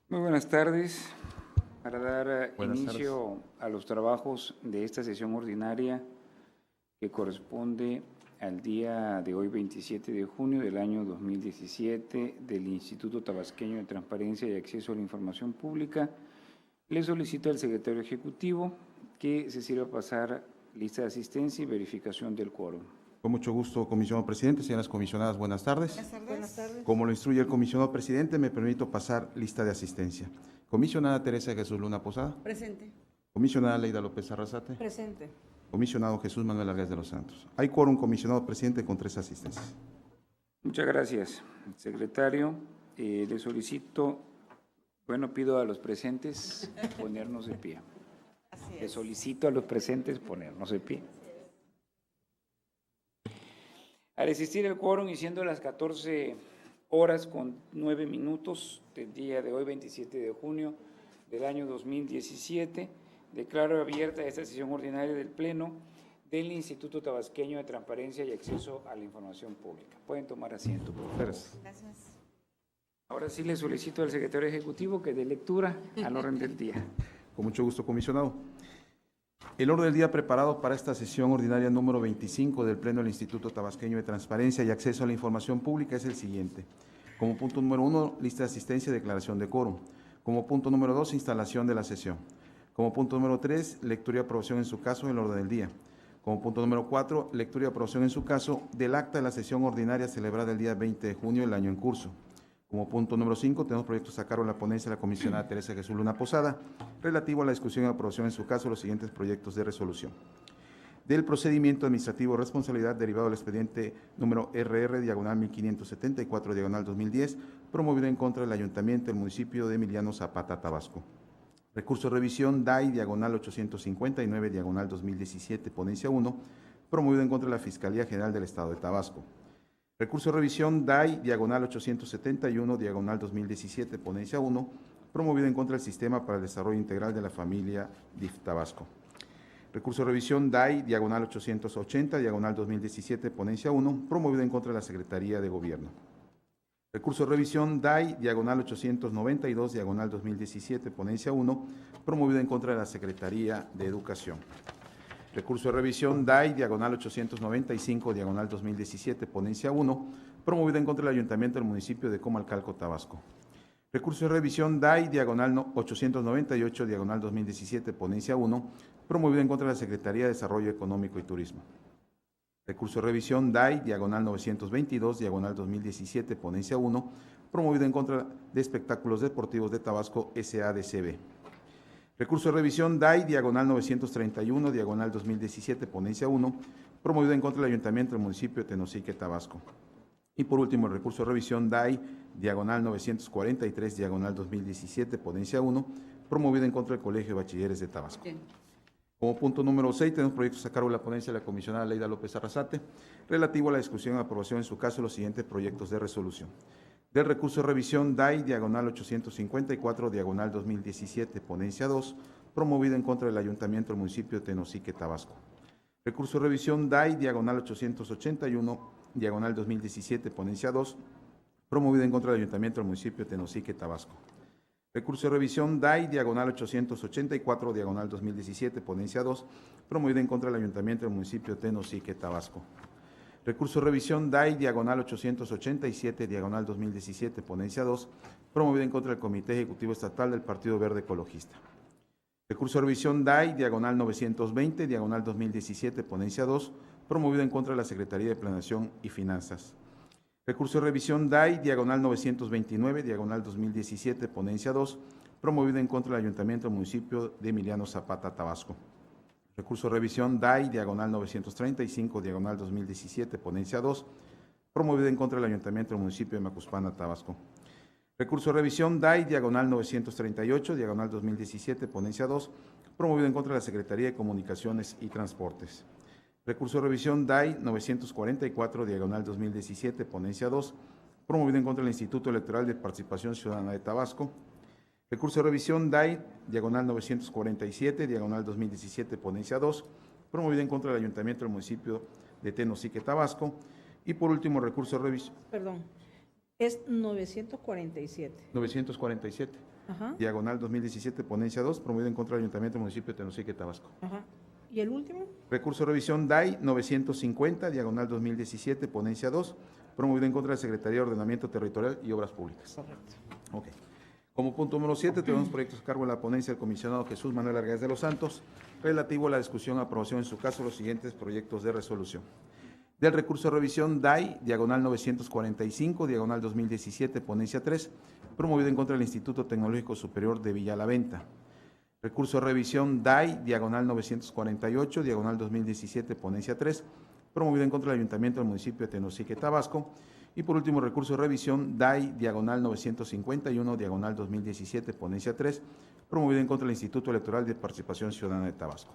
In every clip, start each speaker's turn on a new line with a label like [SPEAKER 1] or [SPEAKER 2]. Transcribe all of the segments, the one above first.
[SPEAKER 1] Muy buenas tardes. Para dar
[SPEAKER 2] Buenas
[SPEAKER 1] inicio a los trabajos de esta sesión ordinaria que corresponde al día de hoy, 27 de junio del año 2017, del Instituto Tabasqueño de Transparencia y Acceso a la Información Pública, le solicito al secretario ejecutivo que se sirva pasar lista de asistencia y verificación del quórum.
[SPEAKER 2] Con mucho gusto, comisionado presidente, señoras comisionadas, buenas tardes.
[SPEAKER 3] Buenas tardes.
[SPEAKER 4] Buenas tardes.
[SPEAKER 2] Como lo instruye el comisionado presidente, me permito pasar lista de asistencia. Comisionada Teresa Jesús Luna Posada.
[SPEAKER 4] Presente.
[SPEAKER 2] Comisionada Leida López Arrasate.
[SPEAKER 4] Presente.
[SPEAKER 2] Comisionado Jesús Manuel Arguez de los Santos. Hay quórum, comisionado presidente, con 3 asistencias.
[SPEAKER 1] Muchas gracias, secretario. Le solicito, pido a los presentes ponernos de pie.
[SPEAKER 4] Así
[SPEAKER 1] Le
[SPEAKER 4] es.
[SPEAKER 1] solicito a los presentes ponernos de pie. Al existir el quórum y siendo las 14 horas con 9 minutos del día de hoy, 27 de junio del año 2017, declaro abierta esta sesión ordinaria del Pleno del Instituto Tabasqueño de Transparencia y Acceso a la Información Pública. Pueden tomar asiento, por favor.
[SPEAKER 2] Gracias.
[SPEAKER 4] Gracias.
[SPEAKER 1] Ahora sí le solicito al secretario ejecutivo que dé lectura al orden del día.
[SPEAKER 2] Con mucho gusto, comisionado. El orden del día preparado para esta sesión ordinaria número 25 del Pleno del Instituto Tabasqueño de Transparencia y Acceso a la Información Pública es el siguiente. Como punto número 1, lista de asistencia y declaración de quórum. Como punto número 2, instalación de la sesión. Como punto número 3, lectura y aprobación en su caso del orden del día. Como punto número 4, lectura y aprobación en su caso del acta de la sesión ordinaria celebrada el día 20 de junio del año en curso. Como punto número 5, tenemos proyectos a cargo de la ponencia de la comisionada Teresa Jesús Luna Posada, relativo a la discusión y aprobación en su caso de los siguientes proyectos de resolución. Del procedimiento administrativo responsabilidad derivado del expediente número RR/1574/2010, promovido en contra del Ayuntamiento del municipio de Emiliano Zapata, Tabasco. Recurso de revisión DAI/859/2017, ponencia 1, promovido en contra de la Fiscalía General del Estado de Tabasco. Recurso de revisión DAI/871/2017, ponencia 1, promovido en contra del Sistema para el Desarrollo Integral de la Familia DIF Tabasco. Recurso de revisión DAI/880/2017, ponencia 1, promovido en contra de la Secretaría de Gobierno. Recurso de revisión DAI/892/2017, ponencia 1, promovido en contra de la Secretaría de Educación. Recurso de revisión DAI/895/2017, ponencia 1, promovido en contra del Ayuntamiento del municipio de Comalcalco, Tabasco. Recurso de revisión DAI/898/2017, ponencia 1, promovido en contra de la Secretaría de Desarrollo Económico y Turismo. Recurso de revisión DAI/922/2017, ponencia 1, promovido en contra de Espectáculos Deportivos de Tabasco SADCB. Recurso de revisión DAI/931/2017, ponencia 1, promovido en contra del Ayuntamiento del municipio de Tenosique, Tabasco. Y por último, el recurso de revisión DAI/943/2017, ponencia 1, promovido en contra del Colegio de Bachilleres de Tabasco.
[SPEAKER 4] Bien.
[SPEAKER 2] Como punto número 6, tenemos proyectos a cargo de la ponencia de la comisionada Leida López Arrasate, relativo a la discusión y aprobación en su caso de los siguientes proyectos de resolución. Del recurso de revisión DAI/854/2017, ponencia 2, promovido en contra del Ayuntamiento del municipio de Tenosique, Tabasco. Recurso de revisión DAI/881/2017, ponencia 2, promovido en contra del Ayuntamiento del municipio de Tenosique, Tabasco. Recurso de revisión DAI/884/2017, ponencia 2, promovido en contra del Ayuntamiento del municipio de Tenosique, Tabasco. Recurso de revisión DAI/887/2017, ponencia 2, promovido en contra del Comité Ejecutivo Estatal del Partido Verde Ecologista. Recurso de revisión DAI/920/2017, ponencia 2, promovido en contra de la Secretaría de Planeación y Finanzas. Recurso de revisión DAI/929/2017, ponencia 2, promovido en contra del Ayuntamiento del municipio de Emiliano Zapata, Tabasco. Recurso de revisión DAI/935/2017, ponencia 2, promovido en contra del Ayuntamiento del municipio de Macuspana, Tabasco. Recurso de revisión DAI/938/2017, ponencia 2, promovido en contra de la Secretaría de Comunicaciones y Transportes. Recurso de revisión DAI/944/2017, ponencia 2, promovido en contra del Instituto Electoral de Participación Ciudadana de Tabasco. Recurso de revisión DAI/947/2017, ponencia 2, promovido en contra del Ayuntamiento del municipio de Tenosique, Tabasco. Y por último, recurso de revisión.
[SPEAKER 4] Perdón, es 947.
[SPEAKER 2] 947. diagonal 2017, ponencia 2, promovido en contra del Ayuntamiento del municipio de Tenosique, Tabasco.
[SPEAKER 3] ¿Y el último?
[SPEAKER 2] Recurso de revisión DAI 950, diagonal 2017, ponencia 2, promovido en contra de la Secretaría de Ordenamiento Territorial y Obras Públicas.
[SPEAKER 3] Correcto.
[SPEAKER 2] Ok. Como punto número 7, tenemos proyectos a cargo de la ponencia del comisionado Jesús Manuel Argaez de los Santos, relativo a la discusión y aprobación en su caso de los siguientes proyectos de resolución. Del recurso de revisión DAI, diagonal 945, diagonal 2017, ponencia 3, promovido en contra del Instituto Tecnológico Superior de Villa La Venta. Recurso de revisión DAI, diagonal 948, diagonal 2017, ponencia 3, promovido en contra del Ayuntamiento del municipio de Tenosique, Tabasco. Y por último, recurso de revisión DAI, diagonal 951, diagonal 2017, ponencia 3, promovido en contra del Instituto Electoral de Participación Ciudadana de Tabasco.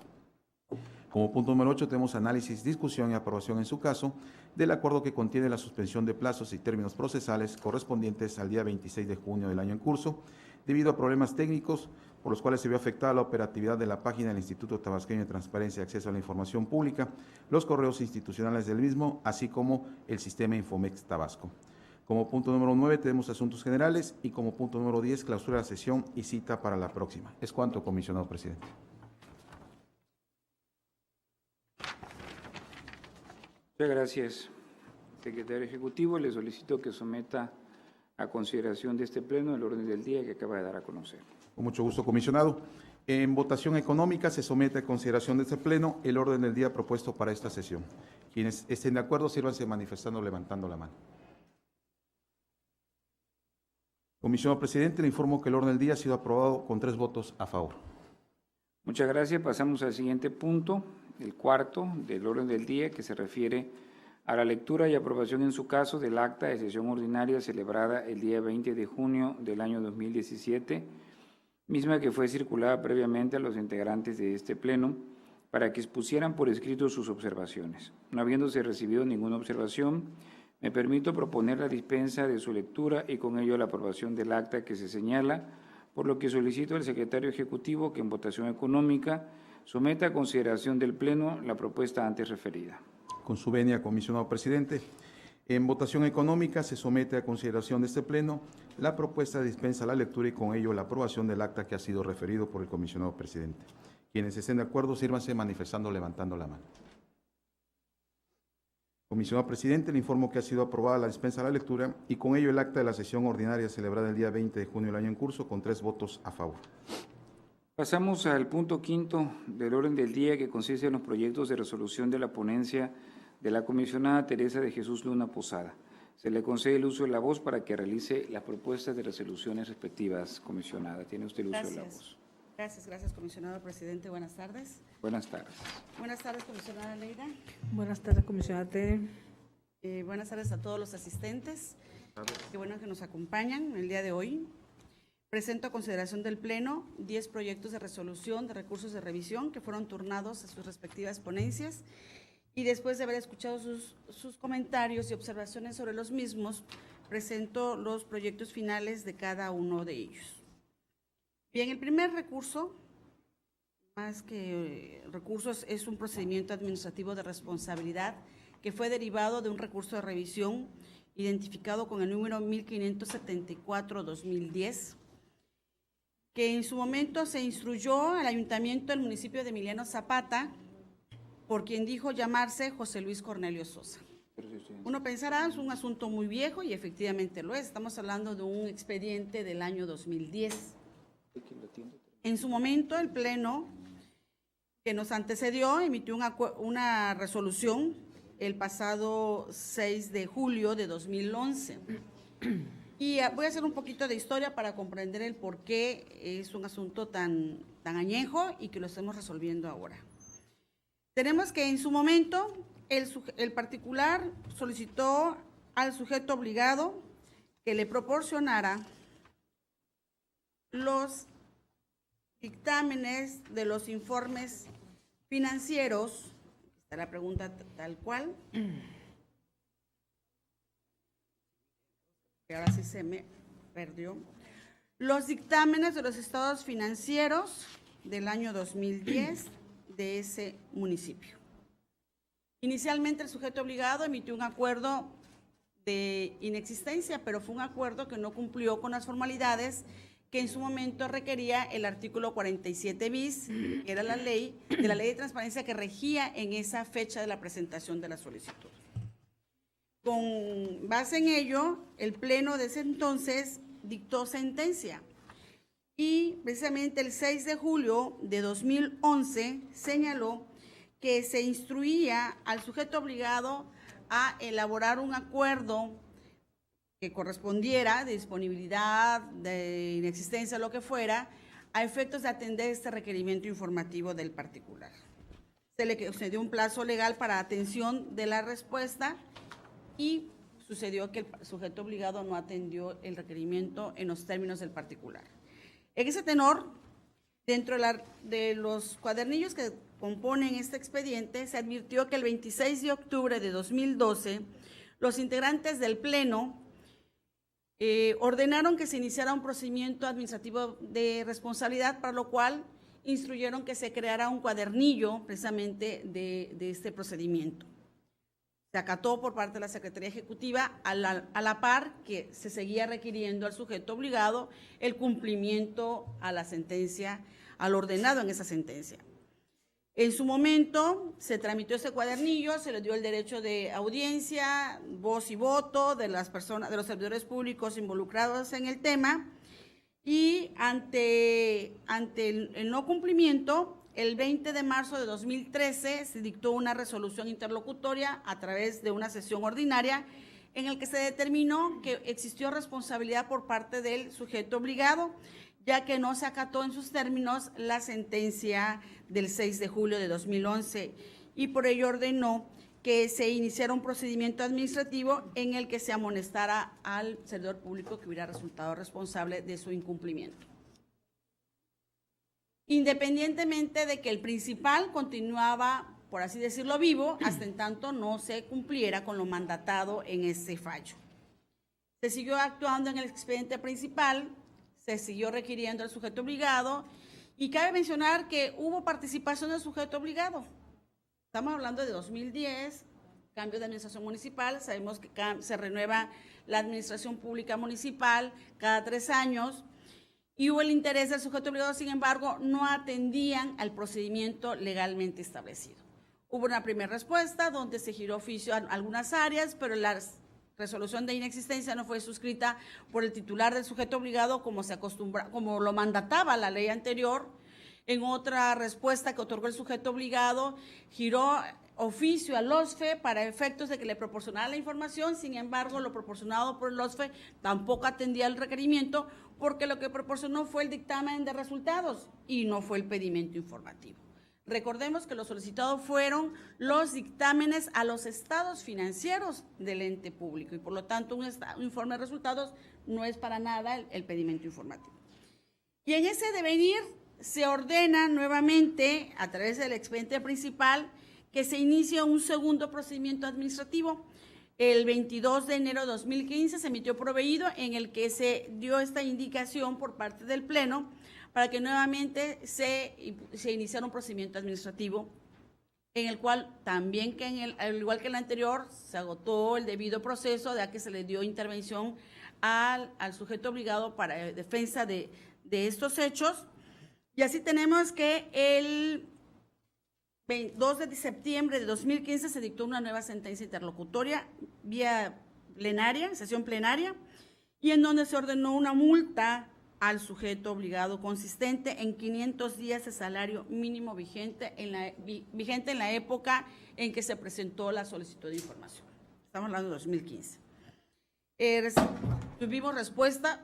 [SPEAKER 2] Como punto número 8, tenemos análisis, discusión y aprobación en su caso del acuerdo que contiene la suspensión de plazos y términos procesales correspondientes al día 26 de junio del año en curso, debido a problemas técnicos por los cuales se vio afectada la operatividad de la página del Instituto Tabasqueño de Transparencia y Acceso a la Información Pública, los correos institucionales del mismo, así como el sistema Infomex Tabasco. Como punto número 9 tenemos asuntos generales y como punto número 10, clausura de la sesión y cita para la próxima. Es cuanto, comisionado presidente.
[SPEAKER 1] Muchas gracias, secretario ejecutivo. Le solicito que someta a consideración de este pleno el orden del día que acaba de dar a conocer.
[SPEAKER 2] Con mucho gusto, comisionado. En votación económica se somete a consideración de este pleno el orden del día propuesto para esta sesión. Quienes estén de acuerdo, sírvanse manifestando levantando la mano. Comisionado presidente, le informo que el orden del día ha sido aprobado con 3 votos a favor.
[SPEAKER 1] Muchas gracias. Pasamos al siguiente punto, el cuarto del orden del día, que se refiere a la lectura y aprobación en su caso del acta de sesión ordinaria celebrada el día 20 de junio del año 2017, misma que fue circulada previamente a los integrantes de este pleno para que expusieran por escrito sus observaciones. No habiéndose recibido ninguna observación, me permito proponer la dispensa de su lectura y con ello la aprobación del acta que se señala, por lo que solicito al secretario ejecutivo que en votación económica someta a consideración del Pleno la propuesta antes referida.
[SPEAKER 2] Con su venia, comisionado presidente. En votación económica se somete a consideración de este Pleno la propuesta de dispensa a la lectura y con ello la aprobación del acta que ha sido referido por el comisionado presidente. Quienes estén de acuerdo, sírvanse manifestando levantando la mano. Comisionado presidente, le informo que ha sido aprobada la dispensa a la lectura y con ello el acta de la sesión ordinaria celebrada el día 20 de junio del año en curso con 3 votos a favor.
[SPEAKER 1] Pasamos al punto quinto del orden del día, que consiste en los proyectos de resolución de la ponencia de la comisionada Teresa de Jesús Luna Posada. Se le concede el uso de la voz para que realice las propuestas de resoluciones respectivas, comisionada. Tiene usted el uso de la voz.
[SPEAKER 4] Gracias, comisionado presidente. Buenas tardes.
[SPEAKER 1] Buenas tardes.
[SPEAKER 4] Buenas tardes, comisionada Leida.
[SPEAKER 3] Buenas tardes, comisionada Tere.
[SPEAKER 4] Buenas tardes a todos los asistentes. Qué bueno que nos acompañan el día de hoy. Presento a consideración del Pleno 10 proyectos de resolución de recursos de revisión que fueron turnados a sus respectivas ponencias y después de haber escuchado sus comentarios y observaciones sobre los mismos, presento los proyectos finales de cada uno de ellos. Bien, el primer recurso, más que recursos, es un procedimiento administrativo de responsabilidad que fue derivado de un recurso de revisión identificado con el número 1574-2010, que en su momento se instruyó al Ayuntamiento del municipio de Emiliano Zapata, por quien dijo llamarse José Luis Cornelio Sosa. Uno pensará, es un asunto muy viejo y efectivamente lo es. Estamos hablando de un expediente del año 2010. En su momento, el Pleno que nos antecedió emitió una resolución el pasado 6 de julio de 2011. Y voy a hacer un poquito de historia para comprender el por qué es un asunto tan añejo y que lo estemos resolviendo ahora. Tenemos que en su momento el particular solicitó al sujeto obligado que le proporcionara los dictámenes de los informes financieros. Está la pregunta tal cual. Que ahora sí se me perdió. Los dictámenes de los estados financieros del año 2010 de ese municipio. Inicialmente el sujeto obligado emitió un acuerdo de inexistencia, pero fue un acuerdo que no cumplió con las formalidades que en su momento requería el artículo 47 bis, que era la ley de transparencia que regía en esa fecha de la presentación de la solicitud. Con base en ello, el Pleno de ese entonces dictó sentencia y precisamente el 6 de julio de 2011 señaló que se instruía al sujeto obligado a elaborar un acuerdo que correspondiera de disponibilidad, de inexistencia, lo que fuera, a efectos de atender este requerimiento informativo del particular. Se le concedió un plazo legal para atención de la respuesta y sucedió que el sujeto obligado no atendió el requerimiento en los términos del particular. En ese tenor, dentro de los cuadernillos que componen este expediente, se advirtió que el 26 de octubre de 2012, los integrantes del Pleno ordenaron que se iniciara un procedimiento administrativo de responsabilidad, para lo cual instruyeron que se creara un cuadernillo precisamente de este procedimiento. Se acató por parte de la Secretaría Ejecutiva a la par que se seguía requiriendo al sujeto obligado el cumplimiento a la sentencia, al ordenado en esa sentencia. En su momento se tramitó ese cuadernillo, se le dio el derecho de audiencia, voz y voto de las personas, de los servidores públicos involucrados en el tema, y ante el no cumplimiento, el 20 de marzo de 2013 se dictó una resolución interlocutoria a través de una sesión ordinaria en el que se determinó que existió responsabilidad por parte del sujeto obligado, ya que no se acató en sus términos la sentencia del 6 de julio de 2011 y por ello ordenó que se iniciara un procedimiento administrativo en el que se amonestara al servidor público que hubiera resultado responsable de su incumplimiento. Independientemente de que el principal continuaba, por así decirlo, vivo, hasta en tanto no se cumpliera con lo mandatado en ese fallo. Se siguió actuando en el expediente principal, se siguió requiriendo al sujeto obligado y cabe mencionar que hubo participación del sujeto obligado. Estamos hablando de 2010, cambio de administración municipal, sabemos que se renueva la administración pública municipal cada 3 años y hubo el interés del sujeto obligado, sin embargo, no atendían al procedimiento legalmente establecido. Hubo una primera respuesta donde se giró oficio a algunas áreas, pero la resolución de inexistencia no fue suscrita por el titular del sujeto obligado como lo mandataba la ley anterior. En otra respuesta que otorgó el sujeto obligado, giró oficio al OSFE para efectos de que le proporcionara la información, sin embargo, lo proporcionado por el OSFE tampoco atendía el requerimiento porque lo que proporcionó fue el dictamen de resultados y no fue el pedimento informativo. Recordemos que lo solicitado fueron los dictámenes a los estados financieros del ente público y por lo tanto un informe de resultados no es para nada el pedimento informativo. Y en ese devenir se ordena nuevamente a través del expediente principal que se inicie un segundo procedimiento administrativo. El 22 de enero de 2015 se emitió proveído en el que se dio esta indicación por parte del Pleno para que nuevamente se iniciara un procedimiento administrativo en el cual también, al igual que el anterior, se agotó el debido proceso, ya que se le dio intervención al sujeto obligado para defensa de estos hechos. Y así tenemos que el 2 de septiembre de 2015 se dictó una nueva sentencia interlocutoria vía plenaria, sesión plenaria, y en donde se ordenó una multa al sujeto obligado consistente en 500 días de salario mínimo vigente en la época en que se presentó la solicitud de información. Estamos hablando de 2015. Tuvimos respuesta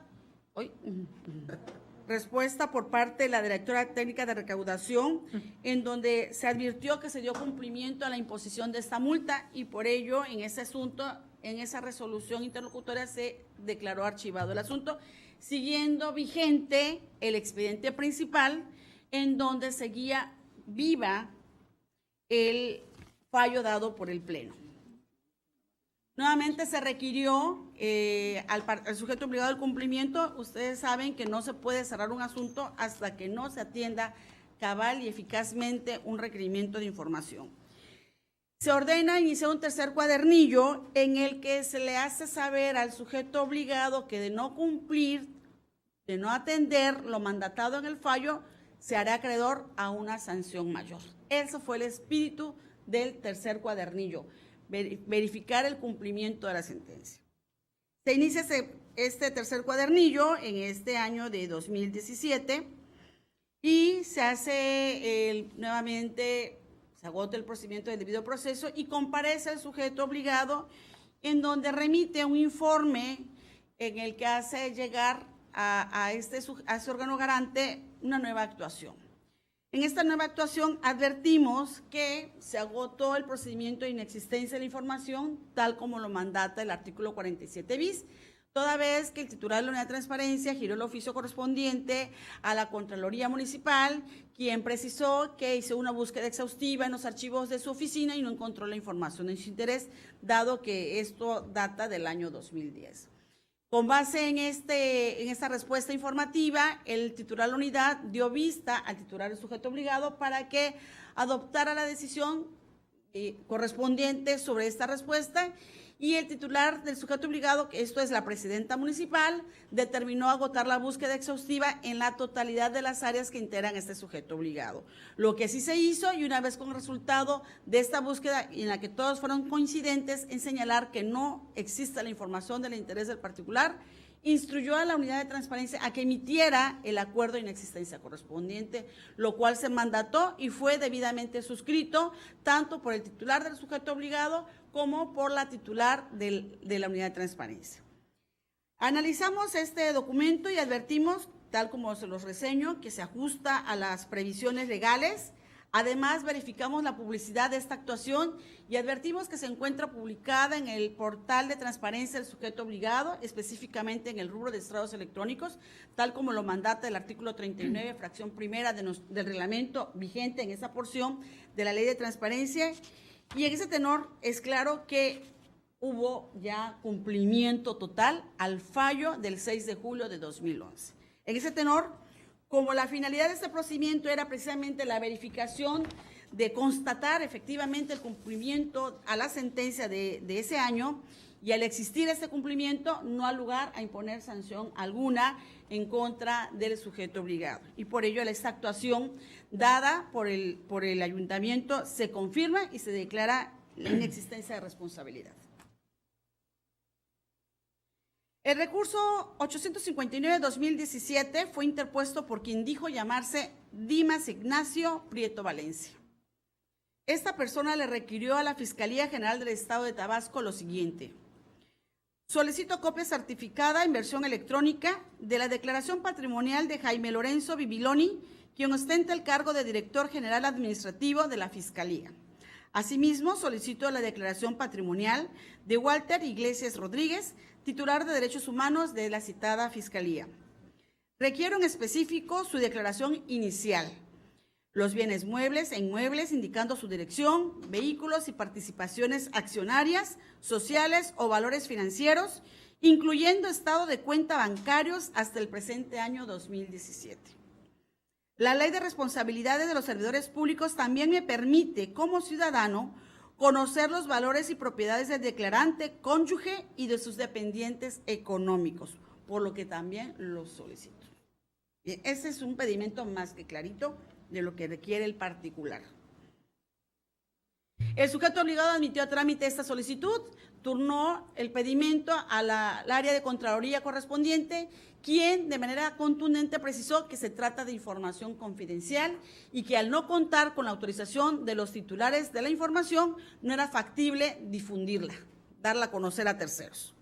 [SPEAKER 4] por parte de la directora técnica de recaudación, en donde se advirtió que se dio cumplimiento a la imposición de esta multa y por ello en ese asunto, en esa resolución interlocutoria se declaró archivado el asunto, siguiendo vigente el expediente principal en donde seguía viva el fallo dado por el Pleno. Nuevamente se requirió al sujeto obligado al cumplimiento. Ustedes saben que no se puede cerrar un asunto hasta que no se atienda cabal y eficazmente un requerimiento de información. Se ordena iniciar un tercer cuadernillo en el que se le hace saber al sujeto obligado que de no cumplir de no atender lo mandatado en el fallo, se hará acreedor a una sanción mayor. Ese fue el espíritu del tercer cuadernillo, verificar el cumplimiento de la sentencia. Se inicia este tercer cuadernillo en este año de 2017 y se hace nuevamente, se agota el procedimiento del debido proceso y comparece el sujeto obligado, en donde remite un informe en el que hace llegar a ese órgano garante una nueva actuación. En esta nueva actuación advertimos que se agotó el procedimiento de inexistencia de la información, tal como lo mandata el artículo 47 bis, toda vez que el titular de la unidad de transparencia giró el oficio correspondiente a la Contraloría Municipal, quien precisó que hizo una búsqueda exhaustiva en los archivos de su oficina y no encontró la información en su interés, dado que esto data del año 2010. Con base en esta respuesta informativa, el titular de la unidad dio vista al titular del sujeto obligado para que adoptara la decisión correspondiente sobre esta respuesta, y el titular del sujeto obligado, que esto es la presidenta municipal, determinó agotar la búsqueda exhaustiva en la totalidad de las áreas que integran este sujeto obligado. Lo que sí se hizo, y una vez con el resultado de esta búsqueda en la que todos fueron coincidentes en señalar que no existe la información del interés del particular, instruyó a la unidad de transparencia a que emitiera el acuerdo de inexistencia correspondiente, lo cual se mandató y fue debidamente suscrito tanto por el titular del sujeto obligado como por la titular de la unidad de transparencia. Analizamos este documento y advertimos, tal como se los reseño, que se ajusta a las previsiones legales. Además, verificamos la publicidad de esta actuación y advertimos que se encuentra publicada en el portal de transparencia del sujeto obligado, específicamente en el rubro de estrados electrónicos, tal como lo mandata el artículo 39, fracción primera del reglamento vigente en esa porción de la ley de transparencia. Y en ese tenor es claro que hubo ya cumplimiento total al fallo del 6 de julio de 2011. En ese tenor, como la finalidad de este procedimiento era precisamente la verificación de constatar efectivamente el cumplimiento a la sentencia de ese año, y al existir este cumplimiento no ha lugar a imponer sanción alguna en contra del sujeto obligado. Y por ello esta actuación dada por el ayuntamiento se confirma y se declara la inexistencia de responsabilidad. El recurso 859-2017 fue interpuesto por quien dijo llamarse Dimas Ignacio Prieto Valencia. Esta persona le requirió a la Fiscalía General del Estado de Tabasco lo siguiente: solicito copia certificada en versión electrónica de la declaración patrimonial de Jaime Lorenzo Bibiloni, quien ostenta el cargo de director general administrativo de la Fiscalía. Asimismo, solicito la declaración patrimonial de Walter Iglesias Rodríguez, titular de Derechos Humanos de la citada Fiscalía. Requiero en específico su declaración inicial, los bienes muebles e inmuebles indicando su dirección, vehículos y participaciones accionarias, sociales o valores financieros, incluyendo estado de cuenta bancarios hasta el presente año 2017. La Ley de Responsabilidades de los Servidores Públicos también me permite, como ciudadano, conocer los valores y propiedades del declarante, cónyuge y de sus dependientes económicos, por lo que también los solicito. Bien, ese es un pedimento más que clarito de lo que requiere el particular. El sujeto obligado admitió a trámite esta solicitud, turnó el pedimento al área de Contraloría correspondiente, quien de manera contundente precisó que se trata de información confidencial y que al no contar con la autorización de los titulares de la información, no era factible difundirla, darla a conocer a terceros.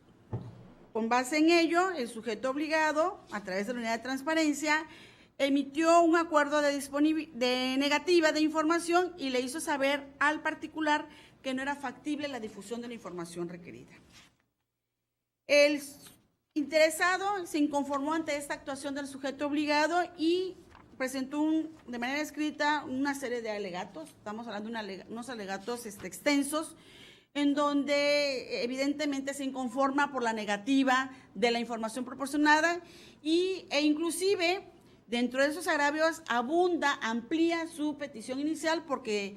[SPEAKER 4] Con base en ello, el sujeto obligado, a través de la unidad de transparencia, emitió un acuerdo de negativa de información y le hizo saber al particular que no era factible la difusión de la información requerida. El interesado se inconformó ante esta actuación del sujeto obligado y presentó de manera escrita una serie de alegatos. Estamos hablando de unos alegatos extensos, en donde evidentemente se inconforma por la negativa de la información proporcionada e inclusive dentro de esos agravios amplía su petición inicial porque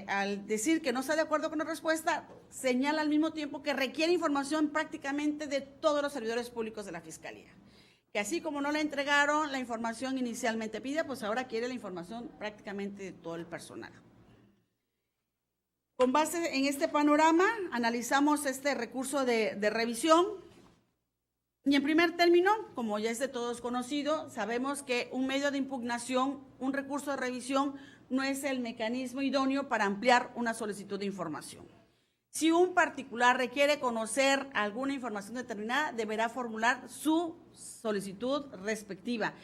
[SPEAKER 4] al decir que no está de acuerdo con la respuesta, señala al mismo tiempo que requiere información prácticamente de todos los servidores públicos de la Fiscalía, que así como no le entregaron la información inicialmente pedida, pues ahora quiere la información prácticamente de todo el personal. Con base en este panorama, analizamos este recurso de revisión y en primer término, como ya es de todos conocido, sabemos que un medio de impugnación, un recurso de revisión, no es el mecanismo idóneo para ampliar una solicitud de información. Si un particular requiere conocer alguna información determinada, deberá formular su solicitud respectiva,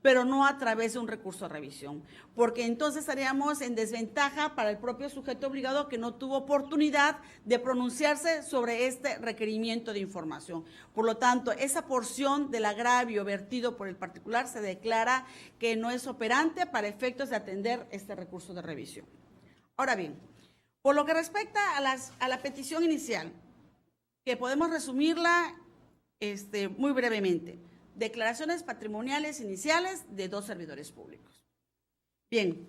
[SPEAKER 4] pero no a través de un recurso de revisión, porque entonces estaríamos en desventaja para el propio sujeto obligado que no tuvo oportunidad de pronunciarse sobre este requerimiento de información. Por lo tanto, esa porción del agravio vertido por el particular se declara que no es operante para efectos de atender este recurso de revisión. Ahora bien, por lo que respecta a la petición inicial, que podemos resumirla muy brevemente, declaraciones patrimoniales iniciales de 2 servidores públicos. Bien,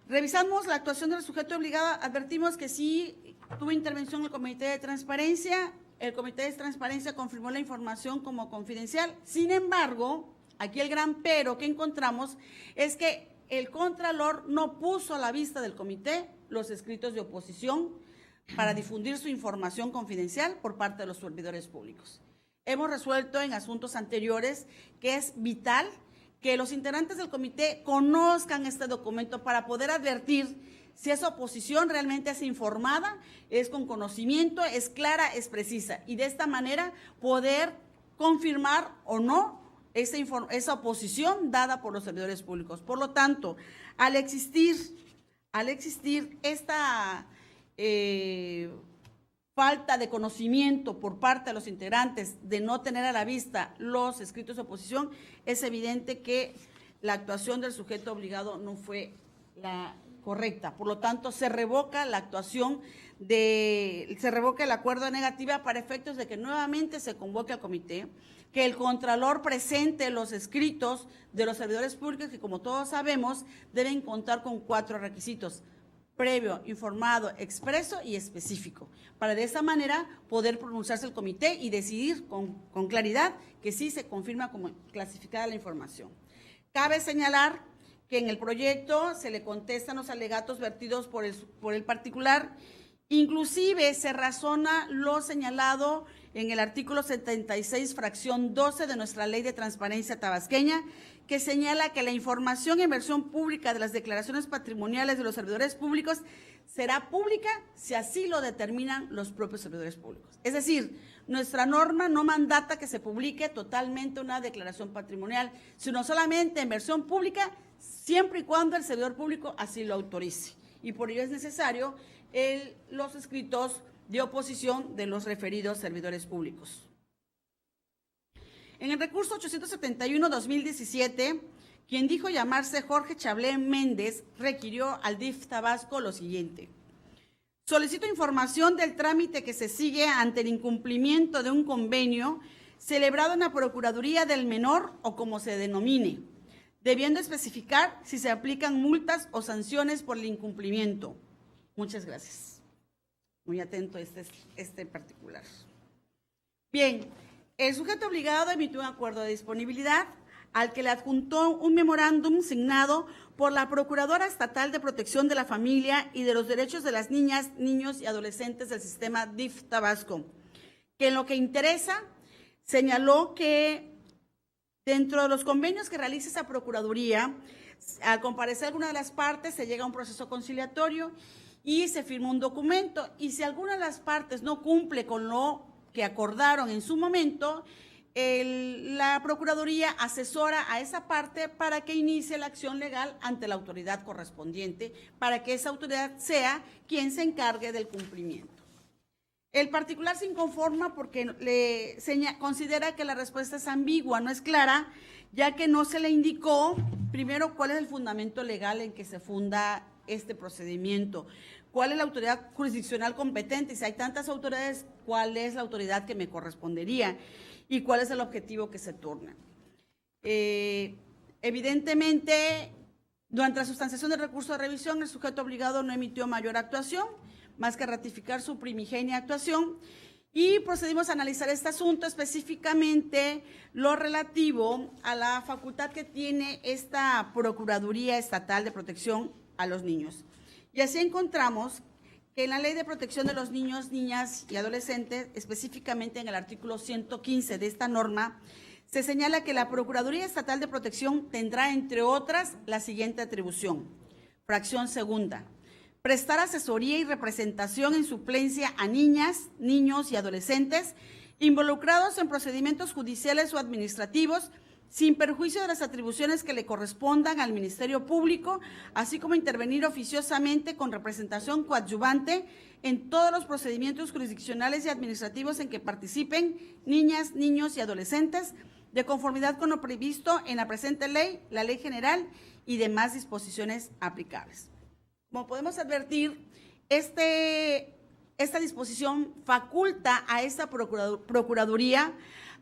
[SPEAKER 4] revisamos la actuación del sujeto obligado, advertimos que sí tuvo intervención el Comité de Transparencia, el Comité de Transparencia confirmó la información como confidencial. Sin embargo, aquí el gran pero que encontramos es que el Contralor no puso a la vista del comité los escritos de oposición para difundir su información confidencial por parte de los servidores públicos. Hemos resuelto en asuntos anteriores que es vital que los integrantes del comité conozcan este documento para poder advertir si esa oposición realmente es informada, es con conocimiento, es clara, es precisa, y de esta manera poder confirmar o no esa oposición dada por los servidores públicos. Por lo tanto, al existir esta falta de conocimiento por parte de los integrantes de no tener a la vista los escritos de oposición, es evidente que la actuación del sujeto obligado no fue la correcta. Por lo tanto, se revoca la actuación se revoca el acuerdo de negativa para efectos de que nuevamente se convoque al comité, que el Contralor presente los escritos de los servidores públicos que, como todos sabemos, deben contar con 4 requisitos: previo, informado, expreso y específico, para de esa manera poder pronunciarse el comité y decidir con claridad que sí se confirma como clasificada la información. Cabe señalar que en el proyecto se le contestan los alegatos vertidos por el particular, inclusive se razona lo señalado en el artículo 76, fracción 12 de nuestra Ley de Transparencia tabasqueña, que señala que la información en versión pública de las declaraciones patrimoniales de los servidores públicos será pública si así lo determinan los propios servidores públicos. Es decir, nuestra norma no mandata que se publique totalmente una declaración patrimonial, sino solamente en versión pública, siempre y cuando el servidor público así lo autorice. Y por ello es necesario los escritos de oposición de los referidos servidores públicos. En el recurso 871-2017, quien dijo llamarse Jorge Chablé Méndez, requirió al DIF Tabasco lo siguiente: solicito información del trámite que se sigue ante el incumplimiento de un convenio celebrado en la Procuraduría del Menor o como se denomine, debiendo especificar si se aplican multas o sanciones por el incumplimiento. Muchas gracias. Muy atento este particular. Bien, el sujeto obligado emitió un acuerdo de disponibilidad al que le adjuntó un memorándum signado por la Procuradora Estatal de Protección de la Familia y de los Derechos de las Niñas, Niños y Adolescentes del sistema DIF Tabasco, que en lo que interesa señaló que dentro de los convenios que realiza esa Procuraduría, al comparecer alguna de las partes, se llega a un proceso conciliatorio y se firma un documento, y si alguna de las partes no cumple con lo que acordaron en su momento, la Procuraduría asesora a esa parte para que inicie la acción legal ante la autoridad correspondiente, para que esa autoridad sea quien se encargue del cumplimiento. El particular se inconforma porque considera que la respuesta es ambigua, no es clara, ya que no se le indicó, primero, cuál es el fundamento legal en que se funda este procedimiento, cuál es la autoridad jurisdiccional competente, y si hay tantas autoridades, cuál es la autoridad que me correspondería y cuál es el objetivo que se turna. Evidentemente, durante la sustanciación del recurso de revisión, el sujeto obligado no emitió mayor actuación, más que ratificar su primigenia actuación, Y procedimos a analizar este asunto, específicamente lo relativo a la facultad que tiene esta Procuraduría Estatal de Protección a los Niños. Y así encontramos que en la Ley de Protección de los Niños, Niñas y Adolescentes, específicamente en el artículo 115 de esta norma, se señala que la Procuraduría Estatal de Protección tendrá, entre otras, la siguiente atribución. Fracción segunda: prestar asesoría y representación en suplencia a niñas, niños y adolescentes involucrados en procedimientos judiciales o administrativos, sin perjuicio de las atribuciones que le correspondan al Ministerio Público, así como intervenir oficiosamente con representación coadyuvante en todos los procedimientos jurisdiccionales y administrativos en que participen niñas, niños y adolescentes, de conformidad con lo previsto en la presente ley, la Ley General y demás disposiciones aplicables. Como podemos advertir, esta disposición faculta a esta Procuraduría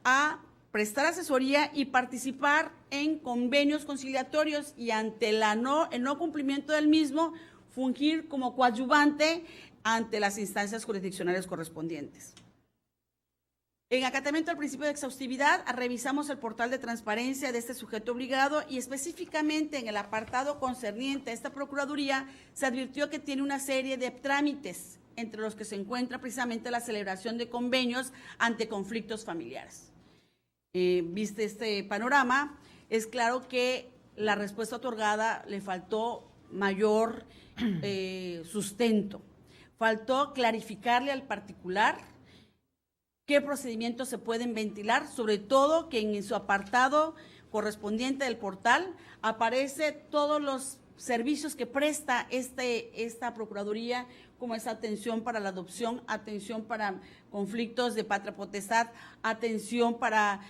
[SPEAKER 4] a prestar asesoría y participar en convenios conciliatorios y ante el no cumplimiento del mismo, fungir como coadyuvante ante las instancias jurisdiccionales correspondientes. En acatamiento al principio de exhaustividad, revisamos el portal de transparencia de este sujeto obligado y específicamente en el apartado concerniente a esta Procuraduría se advirtió que tiene una serie de trámites, entre los que se encuentra precisamente la celebración de convenios ante conflictos familiares. Viste este panorama, es claro que la respuesta otorgada le faltó mayor sustento, faltó clarificarle al particular qué procedimientos se pueden ventilar, sobre todo que en su apartado correspondiente del portal aparece todos los servicios que presta esta Procuraduría, como es atención para la adopción, atención para conflictos de patria potestad, atención para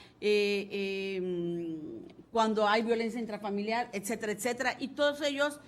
[SPEAKER 4] cuando hay violencia intrafamiliar, etcétera, etcétera, y todos ellos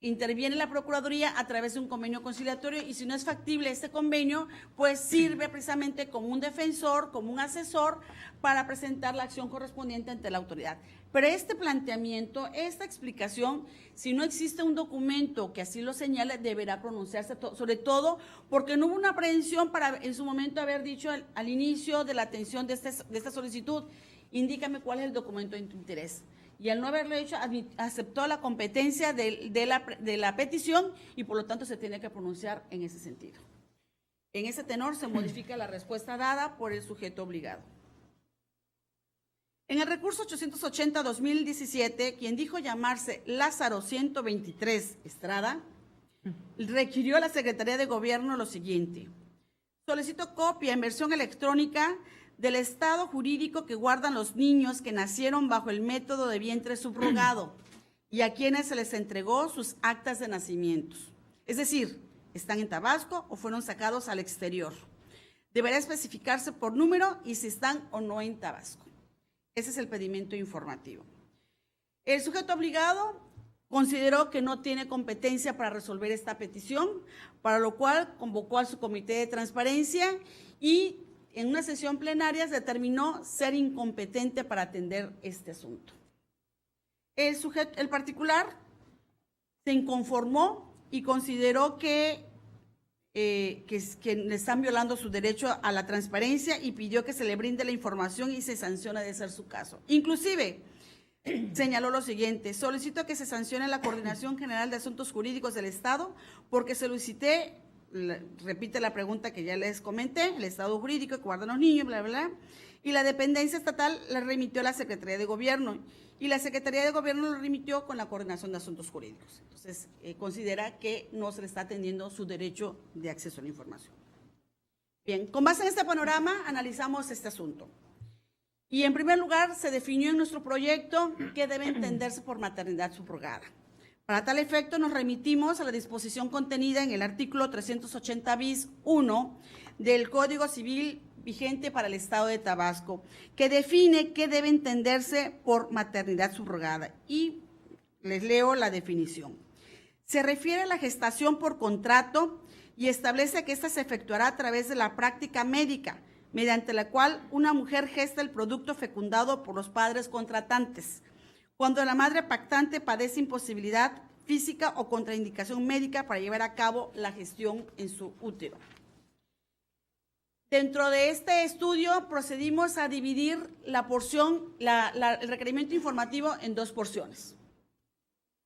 [SPEAKER 4] interviene la Procuraduría a través de un convenio conciliatorio y si no es factible este convenio, pues sirve precisamente como un defensor, como un asesor para presentar la acción correspondiente ante la autoridad. Pero este planteamiento, esta explicación, si no existe un documento que así lo señale, deberá pronunciarse, sobre todo porque no hubo una aprehensión para en su momento haber dicho al inicio de la atención de esta solicitud, indícame cuál es el documento de tu interés. Y al no haberlo hecho, aceptó la competencia de la petición y por lo tanto se tiene que pronunciar en ese sentido. En ese tenor se modifica la respuesta dada por el sujeto obligado. En el recurso 880-2017, quien dijo llamarse Lázaro 123 Estrada, requirió a la Secretaría de Gobierno lo siguiente: solicito copia en versión electrónica del estado jurídico que guardan los niños que nacieron bajo el método de vientre subrogado y a quienes se les entregó sus actas de nacimientos. Es decir, están en Tabasco o fueron sacados al exterior. Deberá especificarse por número y si están o no en Tabasco. Ese es el pedimento informativo. El sujeto obligado consideró que no tiene competencia para resolver esta petición, para lo cual convocó a su comité de transparencia y en una sesión plenaria determinó ser incompetente para atender este asunto. El particular se inconformó y consideró que le están violando su derecho a la transparencia y pidió que se le brinde la información y se sancione de ser su caso. Inclusive señaló lo siguiente: solicito que se sancione la Coordinación General de Asuntos Jurídicos del Estado porque solicité, repite la pregunta que ya les comenté, el estado jurídico que guardan los niños, bla, bla, y la dependencia estatal la remitió a la Secretaría de Gobierno y la Secretaría de Gobierno lo remitió con la Coordinación de Asuntos Jurídicos. Entonces, considera que no se le está atendiendo su derecho de acceso a la información. Bien, con base en este panorama, analizamos este asunto. Y en primer lugar, se definió en nuestro proyecto que debe entenderse por maternidad subrogada. Para tal efecto, nos remitimos a la disposición contenida en el artículo 380 bis 1 del Código Civil vigente para el Estado de Tabasco, que define qué debe entenderse por maternidad subrogada. Y les leo la definición. Se refiere a la gestación por contrato y establece que ésta se efectuará a través de la práctica médica, mediante la cual una mujer gesta el producto fecundado por los padres contratantes, cuando la madre pactante padece imposibilidad física o contraindicación médica para llevar a cabo la gestión en su útero. Dentro de este estudio procedimos a dividir la porción, el requerimiento informativo en dos porciones.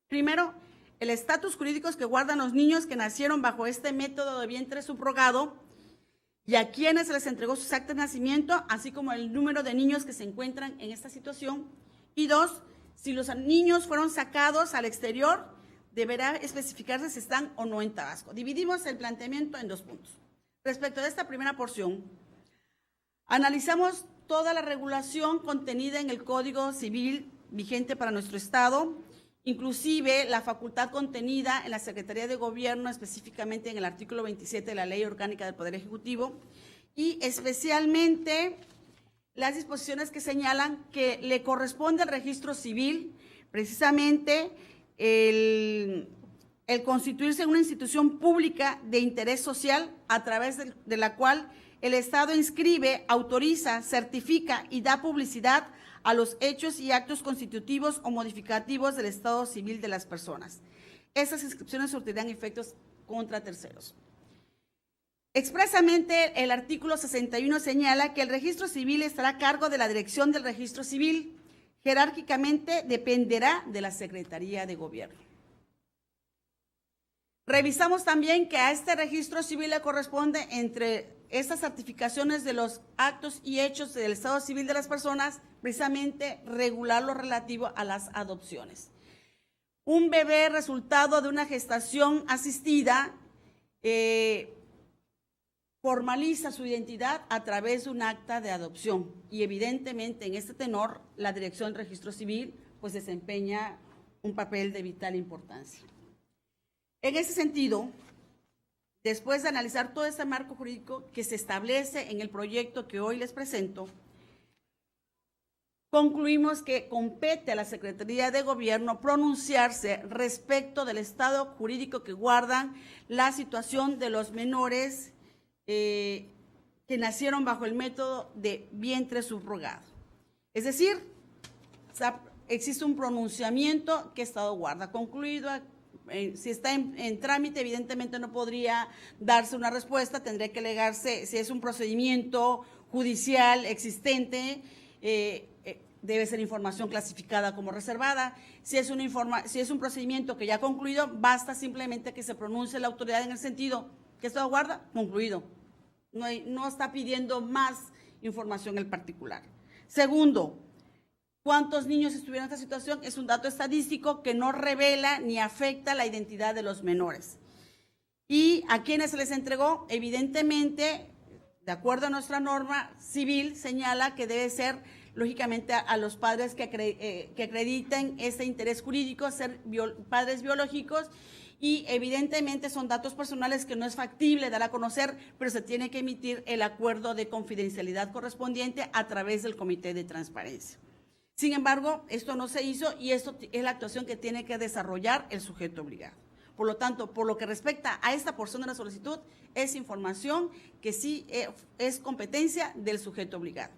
[SPEAKER 4] Primero, el estatus jurídico que guardan los niños que nacieron bajo este método de vientre subrogado y a quienes se les entregó sus actas de nacimiento, así como el número de niños que se encuentran en esta situación. Y dos, si los niños fueron sacados al exterior, deberá especificarse si están o no en Tabasco. Dividimos el planteamiento en dos puntos. Respecto a esta primera porción, analizamos toda la regulación contenida en el Código Civil vigente para nuestro Estado, inclusive la facultad contenida en la Secretaría de Gobierno, específicamente en el artículo 27 de la Ley Orgánica del Poder Ejecutivo, y especialmente las disposiciones que señalan que le corresponde al registro civil precisamente el constituirse en una institución pública de interés social a través de la cual el Estado inscribe, autoriza, certifica y da publicidad a los hechos y actos constitutivos o modificativos del estado civil de las personas. Esas inscripciones surtirán efectos contra terceros. Expresamente, el artículo 61 señala que el registro civil estará a cargo de la dirección del registro civil. Jerárquicamente dependerá de la Secretaría de Gobierno. Revisamos también que a este registro civil le corresponde, entre estas certificaciones de los actos y hechos del estado civil de las personas, precisamente regular lo relativo a las adopciones. Un bebé resultado de una gestación asistida formaliza su identidad a través de un acta de adopción y evidentemente en este tenor la Dirección del Registro Civil pues desempeña un papel de vital importancia. En ese sentido, después de analizar todo este marco jurídico que se establece en el proyecto que hoy les presento, concluimos que compete a la Secretaría de Gobierno pronunciarse respecto del estado jurídico que guardan la situación de los menores que nacieron bajo el método de vientre subrogado. Es decir, existe un pronunciamiento que Estado guarda. Concluido, si está en trámite, evidentemente no podría darse una respuesta, tendría que alegarse, si es un procedimiento judicial existente, debe ser información clasificada como reservada. Si es un procedimiento que ya ha concluido, basta simplemente que se pronuncie la autoridad en el sentido que Estado guarda, concluido. No está pidiendo más información en particular. Segundo, ¿cuántos niños estuvieron en esta situación? Es un dato estadístico que no revela ni afecta la identidad de los menores. ¿Y a quienes se les entregó? Evidentemente, de acuerdo a nuestra norma civil, señala que debe ser, lógicamente, a los padres que acrediten ese interés jurídico, ser padres biológicos, y evidentemente son datos personales que no es factible dar a conocer, pero se tiene que emitir el acuerdo de confidencialidad correspondiente a través del Comité de Transparencia. Sin embargo, esto no se hizo y esto es la actuación que tiene que desarrollar el sujeto obligado. Por lo tanto, por lo que respecta a esta porción de la solicitud, es información que sí es competencia del sujeto obligado.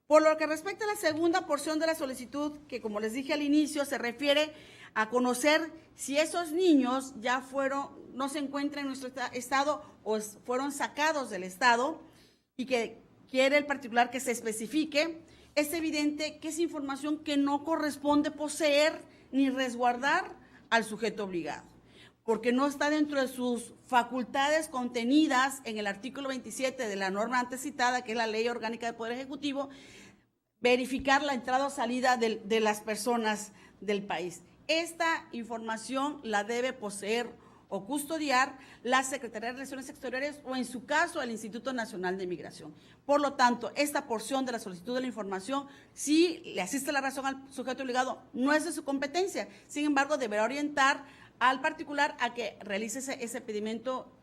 [SPEAKER 4] Por lo que respecta a la segunda porción de la solicitud, que como les dije al inicio, se refiere a conocer si esos niños ya no se encuentran en nuestro estado o fueron sacados del estado y que quiere el particular que se especifique, es evidente que es información que no corresponde poseer ni resguardar al sujeto obligado, porque no está dentro de sus facultades contenidas en el artículo 27 de la norma antes citada, que es la Ley Orgánica del Poder Ejecutivo, verificar la entrada o salida de las personas del país. Esta información la debe poseer o custodiar la Secretaría de Relaciones Exteriores o, en su caso, el Instituto Nacional de Migración. Por lo tanto, esta porción de la solicitud de la información, si le asiste la razón al sujeto obligado, no es de su competencia. Sin embargo, deberá orientar al particular a que realice ese pedimento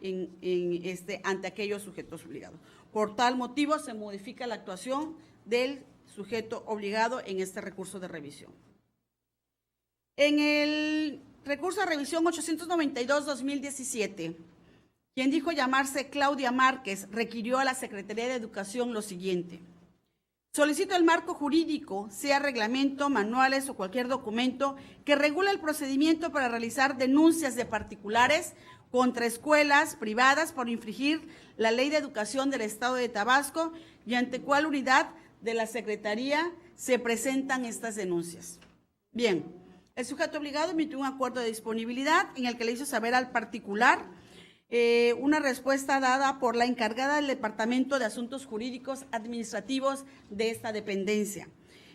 [SPEAKER 4] ante aquellos sujetos obligados. Por tal motivo, se modifica la actuación del sujeto obligado en este recurso de revisión. En el recurso de revisión 892-2017, quien dijo llamarse Claudia Márquez, requirió a la Secretaría de Educación lo siguiente: solicito el marco jurídico, sea reglamento, manuales o cualquier documento que regule el procedimiento para realizar denuncias de particulares contra escuelas privadas por infringir la Ley de Educación del Estado de Tabasco y ante cuál unidad de la Secretaría se presentan estas denuncias. Bien, el sujeto obligado emitió un acuerdo de disponibilidad en el que le hizo saber al particular una respuesta dada por la encargada del Departamento de Asuntos Jurídicos Administrativos de esta dependencia,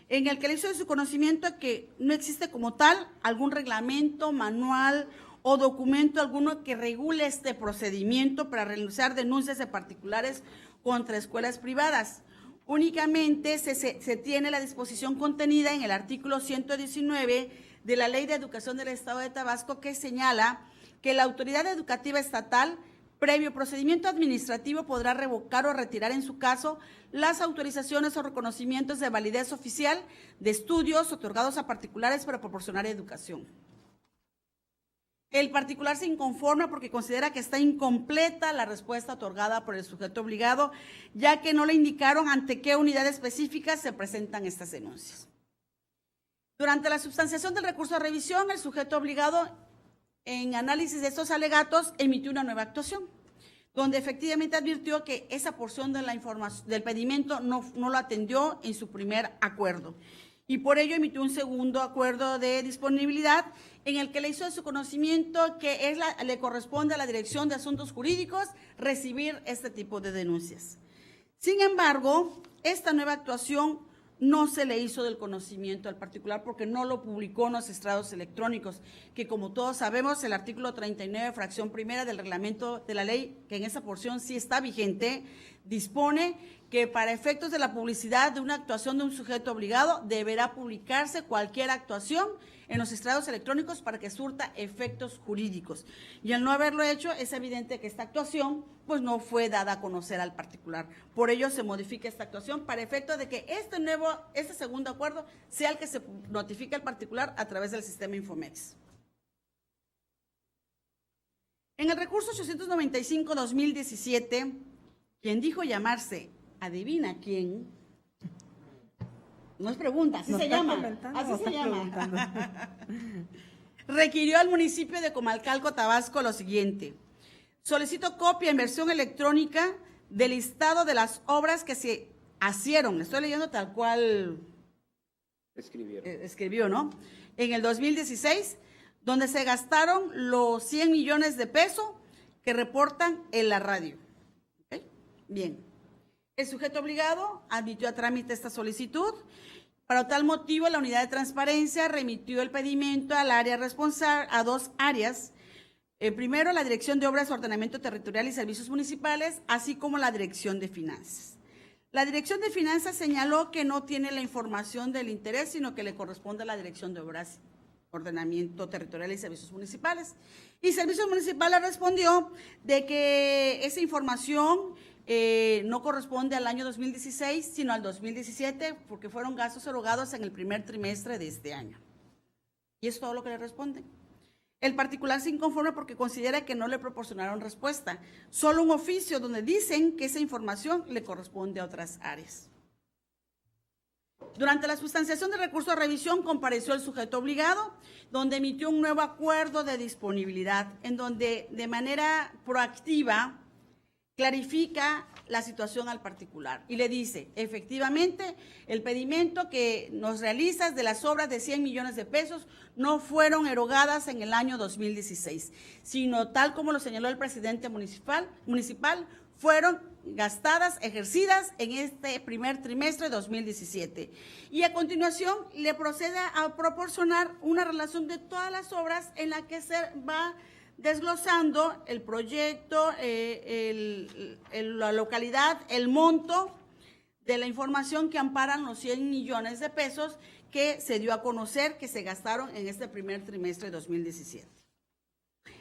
[SPEAKER 4] en el que le hizo de su conocimiento que no existe como tal algún reglamento, manual o documento alguno que regule este procedimiento para realizar denuncias de particulares contra escuelas privadas. Únicamente se tiene la disposición contenida en el artículo 119 de la Ley de Educación del Estado de Tabasco, que señala que la autoridad educativa estatal, previo procedimiento administrativo, podrá revocar o retirar en su caso las autorizaciones o reconocimientos de validez oficial de estudios otorgados a particulares para proporcionar educación. El particular se inconforma porque considera que está incompleta la respuesta otorgada por el sujeto obligado, ya que no le indicaron ante qué unidad específica se presentan estas denuncias. Durante la substanciación del recurso de revisión, el sujeto obligado, en análisis de estos alegatos, emitió una nueva actuación, donde efectivamente advirtió que esa porción de la información del pedimento no lo atendió en su primer acuerdo, y por ello emitió un segundo acuerdo de disponibilidad en el que le hizo de su conocimiento que le corresponde a la Dirección de Asuntos Jurídicos recibir este tipo de denuncias. Sin embargo, esta nueva actuación no se le hizo del conocimiento al particular porque no lo publicó en los estrados electrónicos, que como todos sabemos, el artículo 39, fracción primera del reglamento de la ley, que en esa porción sí está vigente, dispone que para efectos de la publicidad de una actuación de un sujeto obligado deberá publicarse cualquier actuación en los estrados electrónicos para que surta efectos jurídicos. Y al no haberlo hecho, es evidente que esta actuación pues no fue dada a conocer al particular. Por ello se modifica esta actuación para efecto de que este segundo acuerdo sea el que se notifique al particular a través del sistema Infomex. En el recurso 895-2017, quien dijo llamarse, adivina quién, no es pregunta, así se llama, requirió al municipio de Comalcalco, Tabasco, lo siguiente: solicito copia en versión electrónica del listado de las obras que se hicieron, estoy leyendo tal cual escribió, ¿no? En el 2016, donde se gastaron los 100 millones de pesos que reportan en la radio. ¿Okay? Bien. El sujeto obligado admitió a trámite esta solicitud. Para tal motivo, la unidad de transparencia remitió el pedimento al área responsable, a dos áreas. Primero, la Dirección de Obras, Ordenamiento Territorial y Servicios Municipales, así como la Dirección de Finanzas. La Dirección de Finanzas señaló que no tiene la información del interés, sino que le corresponde a la Dirección de Obras, Ordenamiento Territorial y Servicios Municipales. Y Servicios Municipales respondió de que esa información no corresponde al año 2016, sino al 2017, porque fueron gastos erogados en el primer trimestre de este año. Y es todo lo que le responden. El particular se inconforma porque considera que no le proporcionaron respuesta, solo un oficio donde dicen que esa información le corresponde a otras áreas. Durante la sustanciación del recurso de revisión compareció el sujeto obligado, donde emitió un nuevo acuerdo de disponibilidad, en donde de manera proactiva clarifica la situación al particular y le dice, efectivamente, el pedimento que nos realizas de las obras de 100 millones de pesos no fueron erogadas en el año 2016, sino tal como lo señaló el presidente municipal, fueron gastadas, ejercidas en este primer trimestre de 2017. Y a continuación le procede a proporcionar una relación de todas las obras en la que se va desglosando el proyecto, la localidad, el monto de la información que amparan los 100 millones de pesos que se dio a conocer que se gastaron en este primer trimestre de 2017.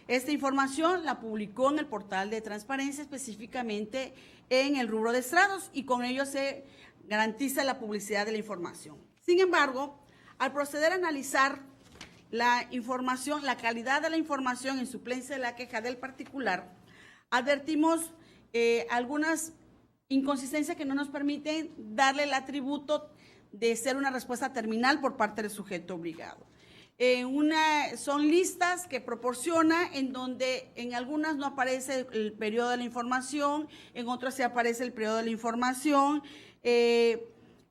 [SPEAKER 4] Esta información la publicó en el portal de transparencia, específicamente en el rubro de estrados, y con ello se garantiza la publicidad de la información. Sin embargo, al proceder a analizar la información, la calidad de la información en suplencia de la queja del particular, advertimos algunas inconsistencias que no nos permiten darle el atributo de ser una respuesta terminal por parte del sujeto obligado. Son listas que proporciona en donde en algunas no aparece el periodo de la información, en otras sí aparece el periodo de la información.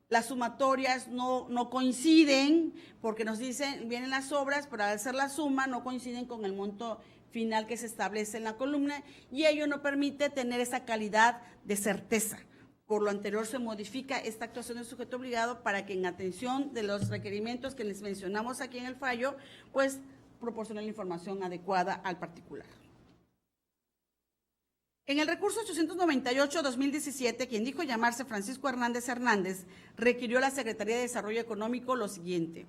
[SPEAKER 4] Las sumatorias no coinciden porque nos dicen, vienen las obras, pero al hacer la suma no coinciden con el monto final que se establece en la columna y ello no permite tener esa calidad de certeza. Por lo anterior se modifica esta actuación del sujeto obligado para que en atención de los requerimientos que les mencionamos aquí en el fallo, pues proporcione la información adecuada al particular. En el recurso 898-2017, quien dijo llamarse Francisco Hernández Hernández, requirió a la Secretaría de Desarrollo Económico lo siguiente: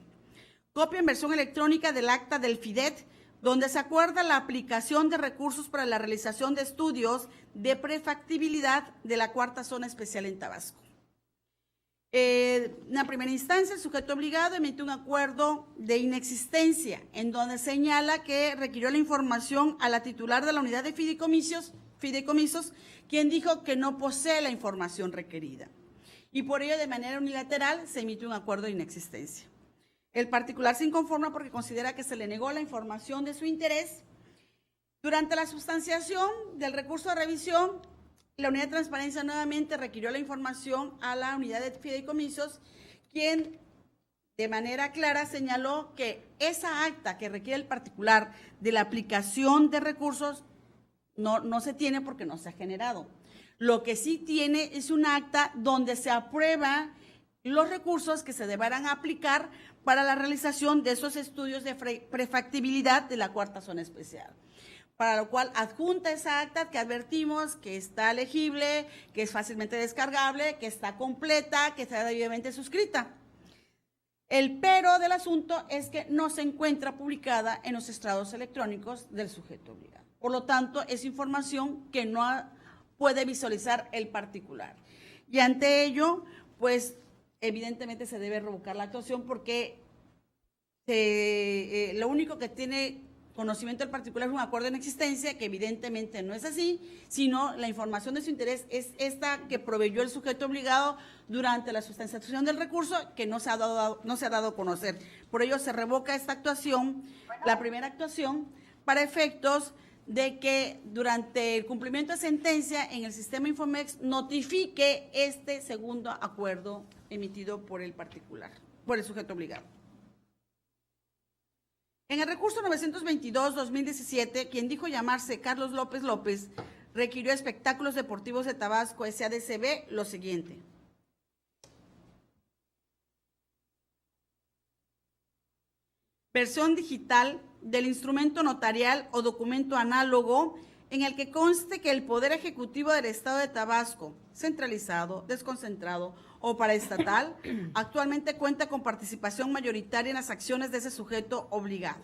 [SPEAKER 4] copia en versión electrónica del acta del FIDET, donde se acuerda la aplicación de recursos para la realización de estudios de prefactibilidad de la cuarta zona especial en Tabasco. En la primera instancia, el sujeto obligado emitió un acuerdo de inexistencia, en donde señala que requirió la información a la titular de la unidad de fideicomisos, quien dijo que no posee la información requerida. Y por ello, de manera unilateral, se emitió un acuerdo de inexistencia. El particular se inconforma porque considera que se le negó la información de su interés. Durante la sustanciación del recurso de revisión, la unidad de transparencia nuevamente requirió la información a la unidad de fideicomisos, quien de manera clara señaló que esa acta que requiere el particular de la aplicación de recursos no se tiene porque no se ha generado. Lo que sí tiene es un acta donde se aprueba los recursos que se deberán aplicar para la realización de esos estudios de prefactibilidad de la cuarta zona especial, para lo cual adjunta esa acta que advertimos que está legible, que es fácilmente descargable, que está completa, que está debidamente suscrita. El pero del asunto es que no se encuentra publicada en los estrados electrónicos del sujeto obligado. Por lo tanto, es información que no puede visualizar el particular. Y ante ello, pues, evidentemente se debe revocar la actuación porque lo único que tiene conocimiento del particular es un acuerdo en existencia, que evidentemente no es así, sino la información de su interés es esta que proveyó el sujeto obligado durante la sustanciación del recurso, que no se ha dado a conocer. Por ello se revoca esta actuación, la primera actuación, para efectos de que durante el cumplimiento de sentencia en el sistema Infomex notifique este segundo acuerdo emitido por el particular, por el sujeto obligado. En el recurso 922-2017, quien dijo llamarse Carlos López López, requirió a Espectáculos Deportivos de Tabasco SADCB lo siguiente: versión digital del instrumento notarial o documento análogo en el que conste que el Poder Ejecutivo del Estado de Tabasco, centralizado, desconcentrado o paraestatal, actualmente cuenta con participación mayoritaria en las acciones de ese sujeto obligado.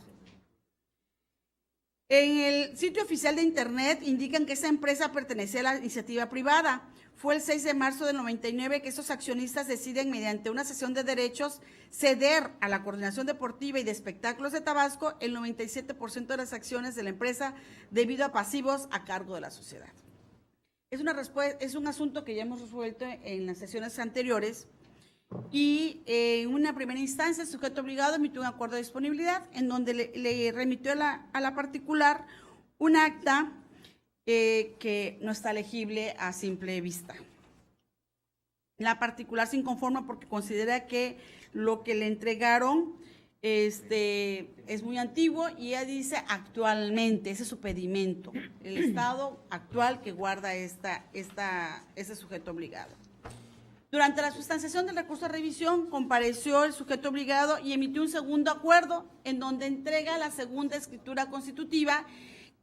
[SPEAKER 4] En el sitio oficial de Internet indican que esa empresa pertenece a la iniciativa privada. Fue el 6 de marzo del 99 que esos accionistas deciden, mediante una cesión de derechos, ceder a la Coordinación Deportiva y de Espectáculos de Tabasco el 97% de las acciones de la empresa debido a pasivos a cargo de la sociedad. Es un asunto que ya hemos resuelto en las sesiones anteriores y en una primera instancia el sujeto obligado emitió un acuerdo de disponibilidad en donde le remitió a la particular un acta que no está legible a simple vista. La particular se inconforma porque considera que lo que le entregaron es muy antiguo y ella dice actualmente, ese es su pedimento, el estado actual que guarda ese sujeto obligado. Durante la sustanciación del recurso de revisión, compareció el sujeto obligado y emitió un segundo acuerdo en donde entrega la segunda escritura constitutiva,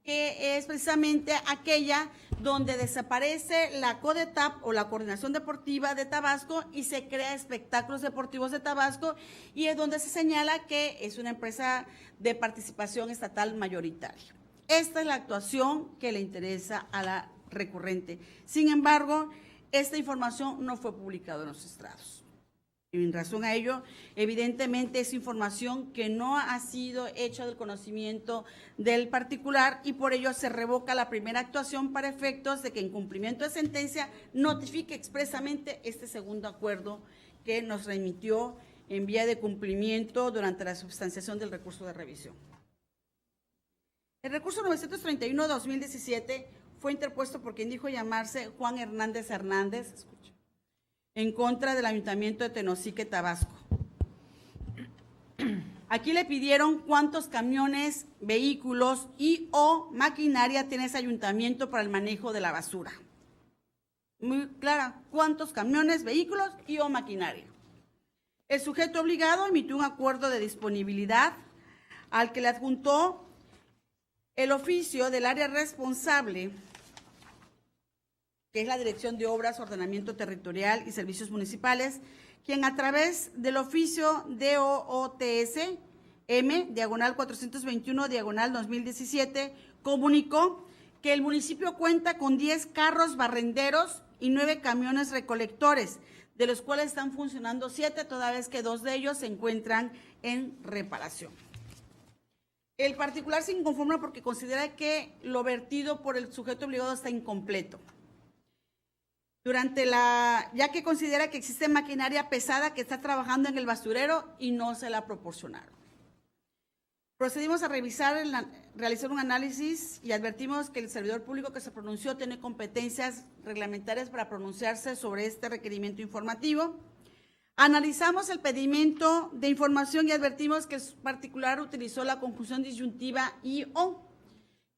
[SPEAKER 4] que es precisamente aquella donde desaparece la CODETAP o la Coordinación Deportiva de Tabasco y se crea Espectáculos Deportivos de Tabasco, y es donde se señala que es una empresa de participación estatal mayoritaria. Esta es la actuación que le interesa a la recurrente. Sin embargo, esta información no fue publicada en los estrados. Y en razón a ello, evidentemente es información que no ha sido hecha del conocimiento del particular y por ello se revoca la primera actuación para efectos de que en cumplimiento de sentencia notifique expresamente este segundo acuerdo que nos remitió en vía de cumplimiento durante la substanciación del recurso de revisión. El recurso 931-2017 fue interpuesto por quien dijo llamarse Juan Hernández Hernández, escucha, en contra del Ayuntamiento de Tenosique, Tabasco. Aquí le pidieron cuántos camiones, vehículos y o maquinaria tiene ese ayuntamiento para el manejo de la basura. Muy clara, cuántos camiones, vehículos y o maquinaria. El sujeto obligado emitió un acuerdo de disponibilidad al que le adjuntó el oficio del área responsable, que es la Dirección de Obras, Ordenamiento Territorial y Servicios Municipales, quien a través del oficio DOOTS M, diagonal 421, diagonal 2017, comunicó que el municipio cuenta con 10 carros barrenderos y 9 camiones recolectores, de los cuales están funcionando 7, toda vez que 2 de ellos se encuentran en reparación. El particular se inconforma porque considera que lo vertido por el sujeto obligado está incompleto. Ya que considera que existe maquinaria pesada que está trabajando en el basurero y no se la proporcionaron. Procedimos a realizar un análisis y advertimos que el servidor público que se pronunció tiene competencias reglamentarias para pronunciarse sobre este requerimiento informativo. Analizamos el pedimento de información y advertimos que el particular utilizó la conjunción disyuntiva y o,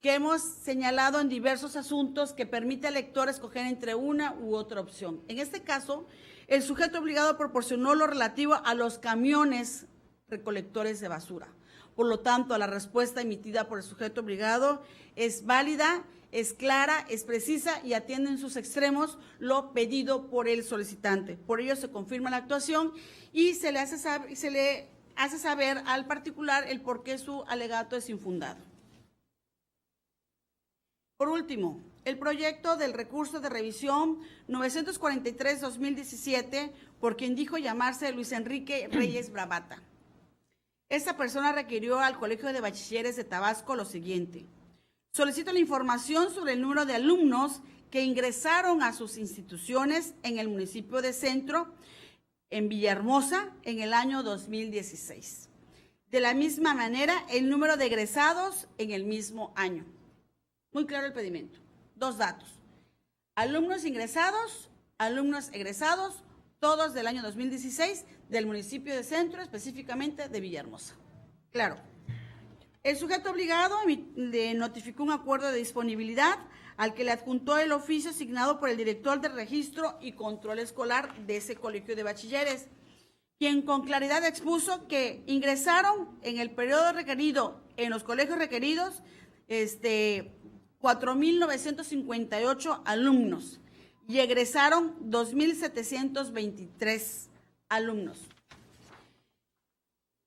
[SPEAKER 4] que hemos señalado en diversos asuntos que permite al lector escoger entre una u otra opción. En este caso, el sujeto obligado proporcionó lo relativo a los camiones recolectores de basura. Por lo tanto, la respuesta emitida por el sujeto obligado es válida, es clara, es precisa y atiende en sus extremos lo pedido por el solicitante. Por ello se confirma la actuación y se le hace saber al particular el por qué su alegato es infundado. Por último, el proyecto del recurso de revisión 943-2017, por quien dijo llamarse Luis Enrique Reyes Bravata. Esta persona requirió al Colegio de Bachilleres de Tabasco lo siguiente: solicito la información sobre el número de alumnos que ingresaron a sus instituciones en el municipio de Centro, en Villahermosa, en el año 2016. De la misma manera, el número de egresados en el mismo año. Muy claro el pedimento. 2 datos. Alumnos ingresados, alumnos egresados, todos del año 2016, del municipio de Centro, específicamente de Villahermosa. Claro. El sujeto obligado le notificó un acuerdo de disponibilidad al que le adjuntó el oficio asignado por el director de registro y control escolar de ese colegio de bachilleres, quien con claridad expuso que ingresaron en el periodo requerido en los colegios requeridos 4,958 alumnos y egresaron 2,723 alumnos.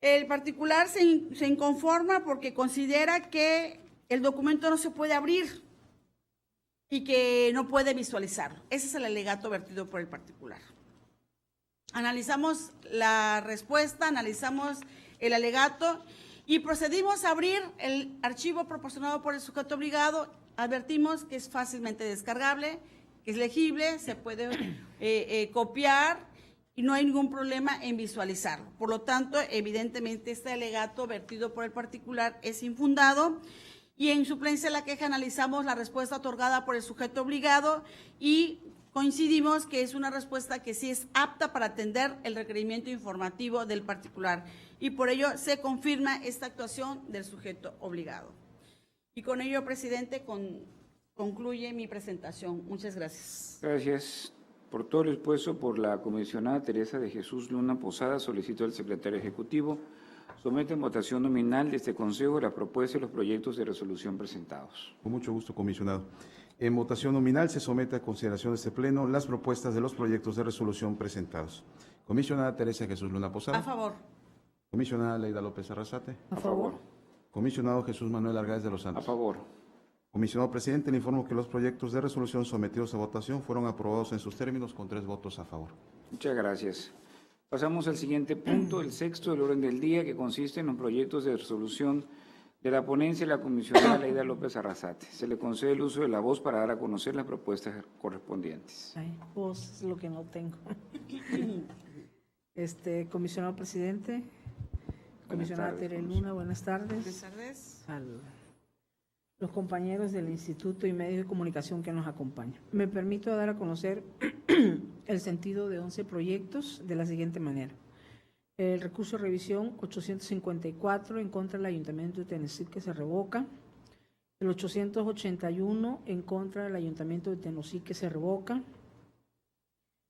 [SPEAKER 4] El particular se inconforma porque considera que el documento no se puede abrir y que no puede visualizarlo. Ese es el alegato vertido por el particular. Analizamos la respuesta, analizamos el alegato y procedimos a abrir el archivo proporcionado por el sujeto obligado. Advertimos que es fácilmente descargable, que es legible, se puede copiar y no hay ningún problema en visualizarlo. Por lo tanto, evidentemente, este alegato vertido por el particular es infundado y en suplencia de la queja analizamos la respuesta otorgada por el sujeto obligado y coincidimos que es una respuesta que sí es apta para atender el requerimiento informativo del particular y por ello se confirma esta actuación del sujeto obligado. Y con ello, presidente, concluye mi presentación. Muchas gracias.
[SPEAKER 1] Gracias. Por todo lo expuesto por la comisionada Teresa de Jesús Luna Posada, solicito al secretario ejecutivo somete en votación nominal de este Consejo la propuesta y los proyectos de resolución presentados.
[SPEAKER 2] Con mucho gusto, comisionado. En votación nominal se somete a consideración de este Pleno las propuestas de los proyectos de resolución presentados. Comisionada Teresa de Jesús Luna Posada.
[SPEAKER 4] A favor.
[SPEAKER 2] Comisionada Leida López Arrasate.
[SPEAKER 3] A favor.
[SPEAKER 2] Comisionado Jesús Manuel Argáez de los Santos.
[SPEAKER 1] A favor.
[SPEAKER 2] Comisionado presidente, le informo que los proyectos de resolución sometidos a votación fueron aprobados en sus términos con 3 votos a favor.
[SPEAKER 1] Muchas gracias. Pasamos al siguiente punto, el sexto del orden del día, que consiste en los proyectos de resolución de la ponencia de la comisionada Leida López Arrasate. Se le concede el uso de la voz para dar a conocer las propuestas correspondientes.
[SPEAKER 3] Ay, voz es lo que no tengo. Comisionado presidente, comisionada
[SPEAKER 1] tardes,
[SPEAKER 3] Tere
[SPEAKER 1] comisionado.
[SPEAKER 3] Luna, buenas tardes.
[SPEAKER 4] Buenas tardes.
[SPEAKER 3] A los compañeros del Instituto y medios de comunicación que nos acompañan. Me permito dar a conocer el sentido de 11 proyectos de la siguiente manera. El recurso de revisión 854 en contra del Ayuntamiento de Tenosique que se revoca. El 881 en contra del Ayuntamiento de Tenosique que se revoca.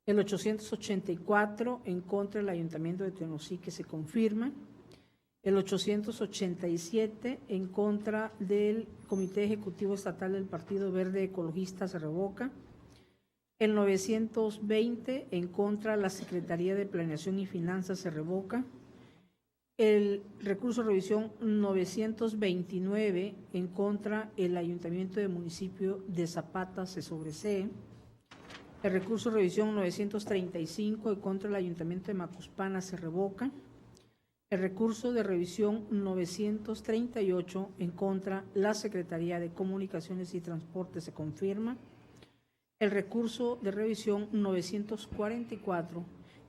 [SPEAKER 3] El 884 en contra del Ayuntamiento de Tenosique que se confirma. El 887 en contra del Comité Ejecutivo Estatal del Partido Verde Ecologista se revoca. El 920 en contra de la Secretaría de Planeación y Finanzas se revoca. El recurso de revisión 929 en contra el Ayuntamiento de Municipio de Zapata se sobresee. El recurso de revisión 935 en contra el Ayuntamiento de Macuspana se revoca. El recurso de revisión 938 en contra la Secretaría de Comunicaciones y Transportes se confirma. El recurso de revisión 944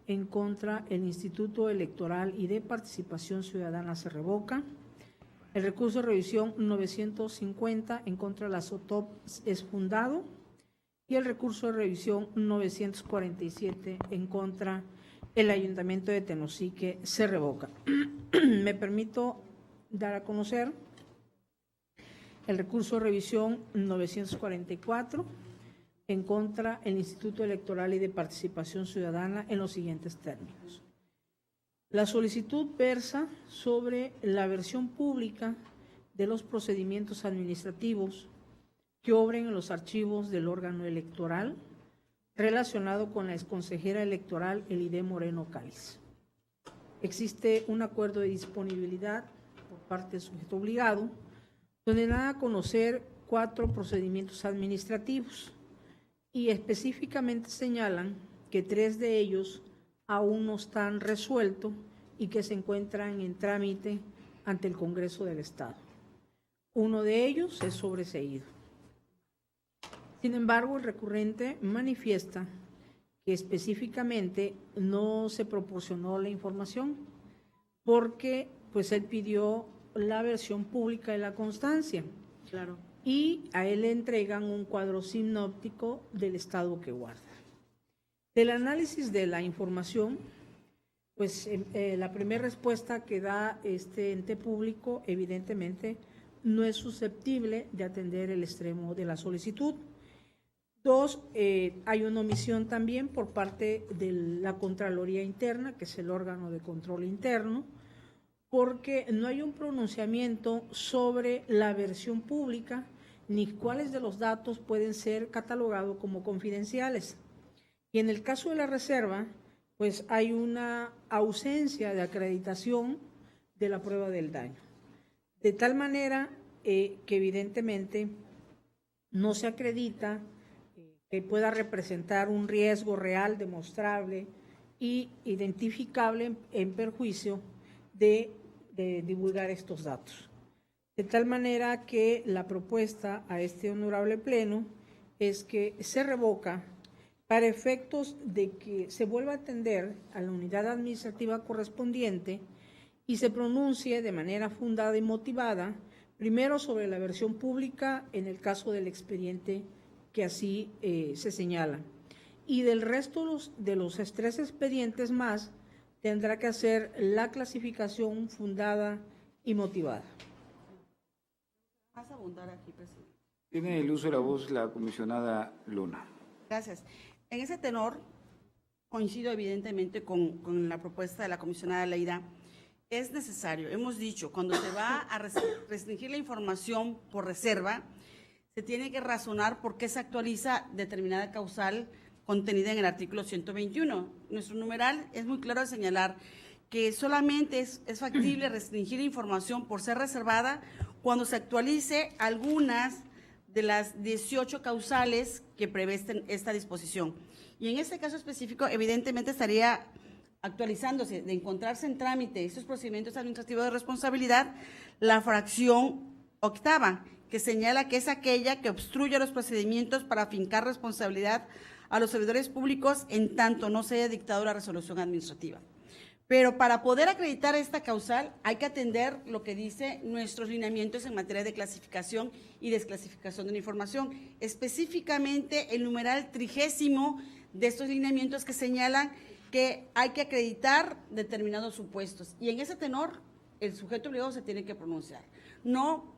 [SPEAKER 3] en contra el Instituto Electoral y de Participación Ciudadana se revoca. El recurso de revisión 950 en contra la SOTOP es fundado. Y el recurso de revisión 947 en contra el Ayuntamiento de Tenosique se revoca. Me permito dar a conocer el recurso de revisión 944 en contra el Instituto Electoral y de Participación Ciudadana en los siguientes términos. La solicitud versa sobre la versión pública de los procedimientos administrativos que obren en los archivos del órgano electoral relacionado con la exconsejera electoral Elide Moreno Cáliz. Existe un acuerdo de disponibilidad por parte del sujeto obligado, donde da a conocer 4 procedimientos administrativos y específicamente señalan que 3 de ellos aún no están resueltos y que se encuentran en trámite ante el Congreso del Estado. Uno de ellos es sobreseído. Sin embargo, el recurrente manifiesta que específicamente no se proporcionó la información porque pues él pidió la versión pública de la constancia.
[SPEAKER 4] Claro.
[SPEAKER 3] Y a él le entregan un cuadro sinóptico del estado que guarda. Del análisis de la información, pues la primera respuesta que da este ente público evidentemente no es susceptible de atender el extremo de la solicitud. 2, hay una omisión también por parte de la Contraloría Interna, que es el órgano de control interno, porque no hay un pronunciamiento sobre la versión pública ni cuáles de los datos pueden ser catalogados como confidenciales. Y en el caso de la reserva, pues hay una ausencia de acreditación de la prueba del daño. De tal manera que evidentemente no se acredita que pueda representar un riesgo real, demostrable y identificable en perjuicio de divulgar estos datos. De tal manera que la propuesta a este honorable pleno es que se revoca para efectos de que se vuelva a atender a la unidad administrativa correspondiente y se pronuncie de manera fundada y motivada, primero sobre la versión pública en el caso del expediente que así se señala. Y del resto de los 3 expedientes más, tendrá que hacer la clasificación fundada y motivada.
[SPEAKER 4] Vas a abundar aquí, presidente.
[SPEAKER 1] Tiene el uso de la voz la comisionada Luna.
[SPEAKER 4] Gracias. En ese tenor, coincido evidentemente con la propuesta de la comisionada Leida. Es necesario, hemos dicho, cuando se va a restringir la información por reserva, se tiene que razonar por qué se actualiza determinada causal contenida en el artículo 121. Nuestro numeral es muy claro de señalar que solamente es factible restringir información por ser reservada cuando se actualice algunas de las 18 causales que prevé esta disposición. Y en este caso específico, evidentemente estaría actualizándose, de encontrarse en trámite estos procedimientos administrativos de responsabilidad, la fracción 8ª, que señala que es aquella que obstruye los procedimientos para afincar responsabilidad a los servidores públicos en tanto no se haya dictado la resolución administrativa. Pero para poder acreditar esta causal hay que atender lo que dice nuestros lineamientos en materia de clasificación y desclasificación de la información, específicamente el numeral 30 de estos lineamientos que señalan que hay que acreditar determinados supuestos. Y en ese tenor, el sujeto obligado se tiene que pronunciar. No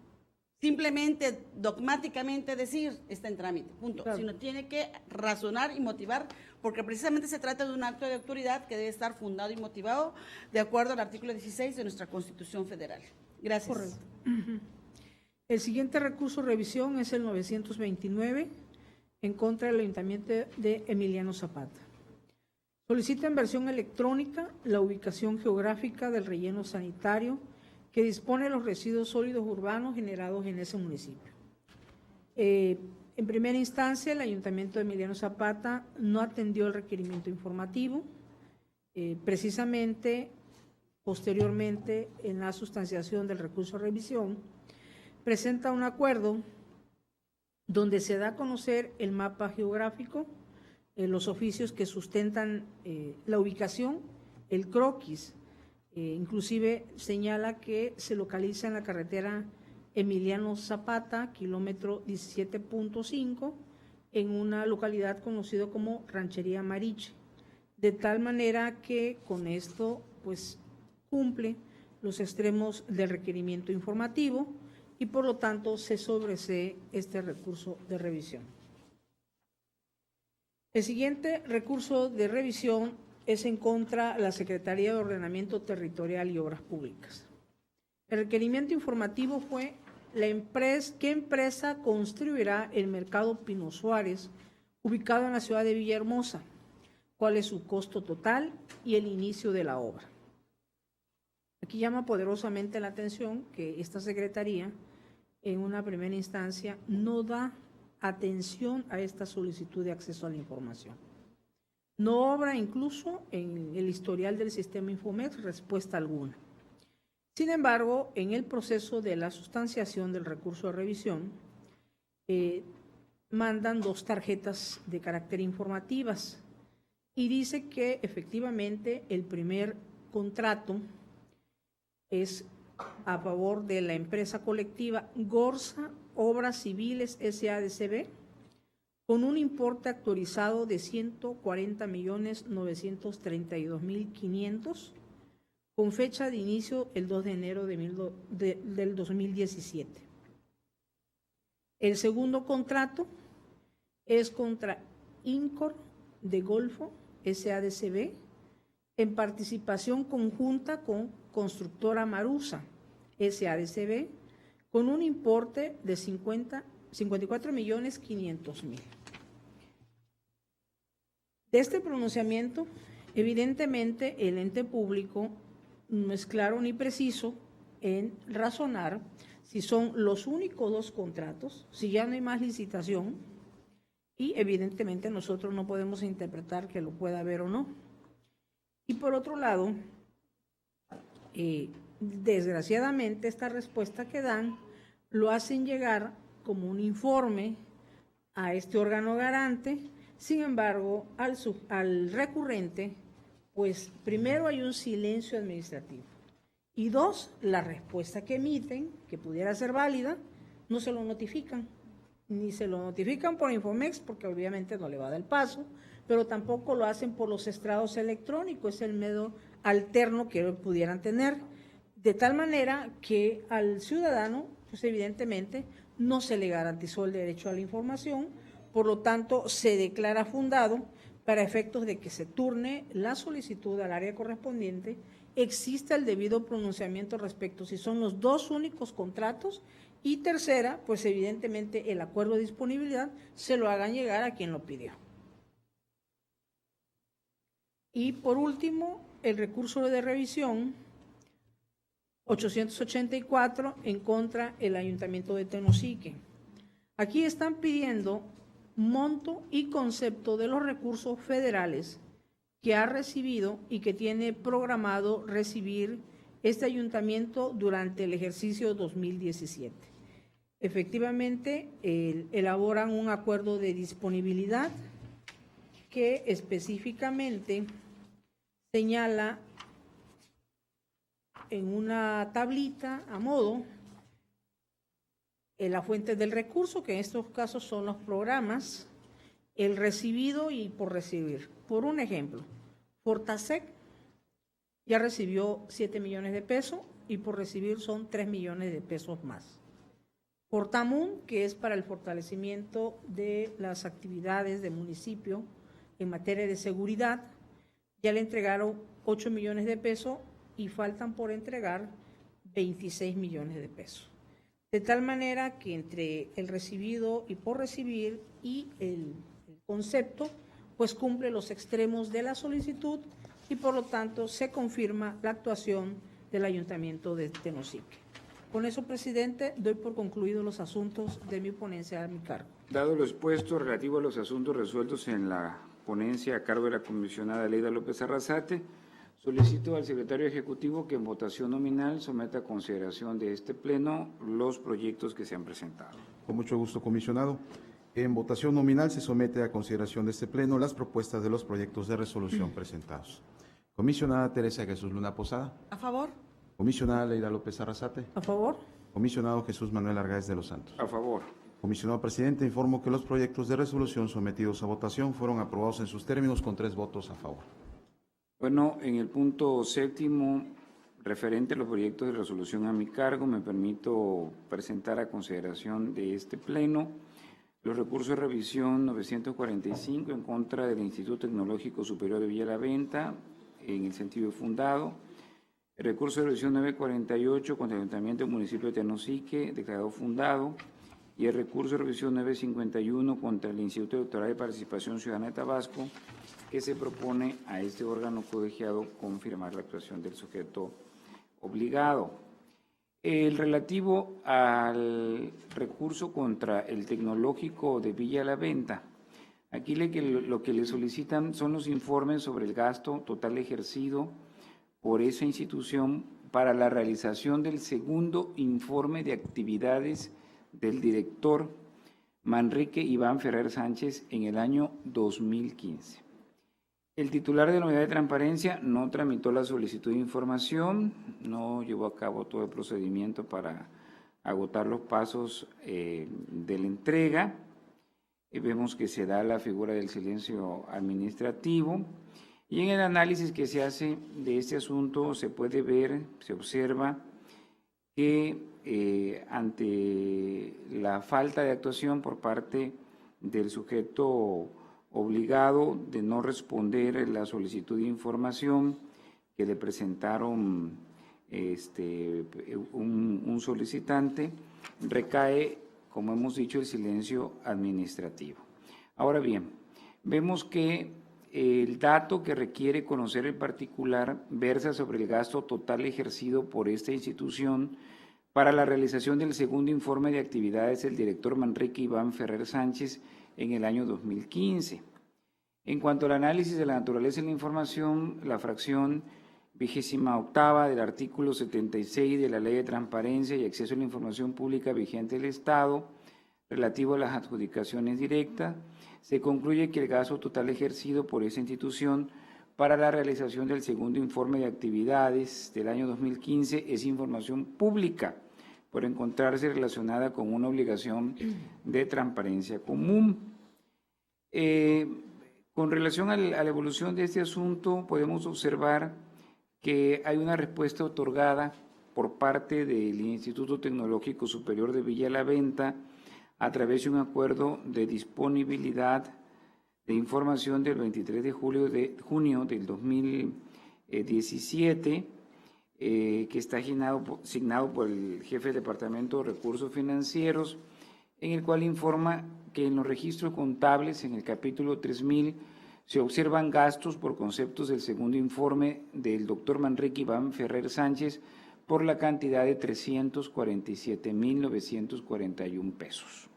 [SPEAKER 4] simplemente dogmáticamente decir está en trámite, punto,
[SPEAKER 3] claro,
[SPEAKER 4] sino tiene que razonar y motivar, porque precisamente se trata de un acto de autoridad que debe estar fundado y motivado de acuerdo al artículo 16 de nuestra Constitución Federal. Gracias.
[SPEAKER 3] correcto. El siguiente recurso de revisión es el 929 en contra del Ayuntamiento de Emiliano Zapata. Solicita en versión electrónica la ubicación geográfica del relleno sanitario que dispone de los residuos sólidos urbanos generados en ese municipio. En primera instancia, el Ayuntamiento de Emiliano Zapata no atendió el requerimiento informativo. Precisamente, posteriormente, en la sustanciación del recurso de revisión, presenta un acuerdo donde se da a conocer el mapa geográfico, los oficios que sustentan la ubicación, el croquis. Inclusive señala que se localiza en la carretera Emiliano Zapata, kilómetro 17.5, en una localidad conocida como Ranchería Mariche, de tal manera que con esto pues cumple los extremos del requerimiento informativo y por lo tanto se sobresee este recurso de revisión. El siguiente recurso de revisión es en contra de la Secretaría de Ordenamiento Territorial y Obras Públicas. El requerimiento informativo fue ¿qué empresa construirá el mercado Pino Suárez ubicado en la ciudad de Villahermosa? ¿Cuál es su costo total y el inicio de la obra? Aquí llama poderosamente la atención que esta Secretaría en una primera instancia no da atención a esta solicitud de acceso a la información. No obra incluso en el historial del sistema Infomex respuesta alguna. Sin embargo, en el proceso de la sustanciación del recurso de revisión, mandan 2 tarjetas de carácter informativas y dice que efectivamente el primer contrato es a favor de la empresa colectiva Gorza Obras Civiles S.A.D.C.B. con un importe actualizado de 140.932.500, con fecha de inicio el 2 de enero del 2017. El segundo contrato es contra Incor de Golfo S.A.D.C.B. en participación conjunta con Constructora Marusa S.A.D.C.B. con un importe de 54.500.000. De este pronunciamiento, evidentemente el ente público no es claro ni preciso en razonar si son los únicos 2 contratos, si ya no hay más licitación, y evidentemente nosotros no podemos interpretar que lo pueda haber o no. Y por otro lado, desgraciadamente esta respuesta que dan lo hacen llegar como un informe a este órgano garante. Sin embargo, al recurrente, pues primero hay un silencio administrativo y 2, la respuesta que emiten, que pudiera ser válida, no se lo notifican, ni se lo notifican por Infomex porque obviamente no le va a dar el paso, pero tampoco lo hacen por los estrados electrónicos, es el medio alterno que pudieran tener, de tal manera que al ciudadano, pues evidentemente no se le garantizó el derecho a la información, por lo tanto se declara fundado para efectos de que se turne la solicitud al área correspondiente, exista el debido pronunciamiento respecto si son los 2 únicos contratos y tercera, pues evidentemente el acuerdo de disponibilidad se lo hagan llegar a quien lo pidió. Y por último, el recurso de revisión 884 en contra del Ayuntamiento de Tenosique. Aquí están pidiendo monto y concepto de los recursos federales que ha recibido y que tiene programado recibir este ayuntamiento durante el ejercicio 2017. Efectivamente, elaboran un acuerdo de disponibilidad que específicamente señala en una tablita a modo la fuente del recurso, que en estos casos son los programas, el recibido y por recibir. Por un ejemplo, Fortasec ya recibió 7 millones de pesos y por recibir son 3 millones de pesos más. Fortamun, que es para el fortalecimiento de las actividades del municipio en materia de seguridad, ya le entregaron 8 millones de pesos y faltan por entregar 26 millones de pesos. De tal manera que entre el recibido y por recibir y el concepto, pues cumple los extremos de la solicitud y por lo tanto se confirma la actuación del Ayuntamiento de Tenosique. Con eso, presidente, doy por concluidos los asuntos de mi ponencia a mi cargo.
[SPEAKER 1] Dado lo expuesto relativo a los asuntos resueltos en la ponencia a cargo de la comisionada Leida López Arrasate, solicito al secretario ejecutivo que en votación nominal someta a consideración de este pleno los proyectos que se han presentado.
[SPEAKER 2] Con mucho gusto, comisionado. En votación nominal se somete a consideración de este pleno las propuestas de los proyectos de resolución presentados. Comisionada Teresa Jesús Luna Posada.
[SPEAKER 4] A favor.
[SPEAKER 2] Comisionada Leida López Arrasate.
[SPEAKER 3] ¿A favor?
[SPEAKER 2] Comisionado Jesús Manuel Argáez de los Santos.
[SPEAKER 1] A favor.
[SPEAKER 2] Comisionado presidente, informo que los proyectos de resolución sometidos a votación fueron aprobados en sus términos con 3 votos a favor.
[SPEAKER 1] Bueno, en el punto séptimo, referente a los proyectos de resolución a mi cargo, me permito presentar a consideración de este pleno los recursos de revisión 945 en contra del Instituto Tecnológico Superior de Villaventa, en el sentido fundado. El recurso de revisión 948 contra el Ayuntamiento del Municipio de Tenosique, declarado fundado. Y el recurso de revisión 951 contra el Instituto Electoral de Participación Ciudadana de Tabasco, que se propone a este órgano colegiado confirmar la actuación del sujeto obligado. El relativo al recurso contra el Tecnológico de Villa La Venta, aquí lo que le solicitan son los informes sobre el gasto total ejercido por esa institución para la realización del segundo informe de actividades del director Manrique Iván Ferrer Sánchez en el año 2015. El titular de la Unidad de Transparencia no tramitó la solicitud de información, no llevó a cabo todo el procedimiento para agotar los pasos de la entrega. Vemos que se da la figura del silencio administrativo y en el análisis que se hace de este asunto se puede ver, se observa que ante la falta de actuación por parte del sujeto obligado de no responder la solicitud de información que le presentaron un solicitante, recae, como hemos dicho, el silencio administrativo. Ahora bien, vemos que el dato que requiere conocer el particular versa sobre el gasto total ejercido por esta institución para la realización del segundo informe de actividades del director Manrique Iván Ferrer Sánchez en el año 2015. En cuanto al análisis de la naturaleza de la información, la fracción 28ª del artículo 76 de la Ley de Transparencia y Acceso a la Información Pública vigente del Estado, relativo a las adjudicaciones directas, se concluye que el gasto total ejercido por esa institución para la realización del segundo informe de actividades del año 2015 es información pública, por encontrarse relacionada con una obligación de transparencia común. Con relación a la evolución de este asunto, podemos observar que hay una respuesta otorgada por parte del Instituto Tecnológico Superior de Villa La Venta a través de un acuerdo de disponibilidad de información del 23 de junio del 2017, que está signado por el jefe del Departamento de Recursos Financieros, en el cual informa que en los registros contables, en el capítulo 3000, se observan gastos por conceptos del segundo informe del doctor Manrique Iván Ferrer Sánchez por la cantidad de 347,941 pesos.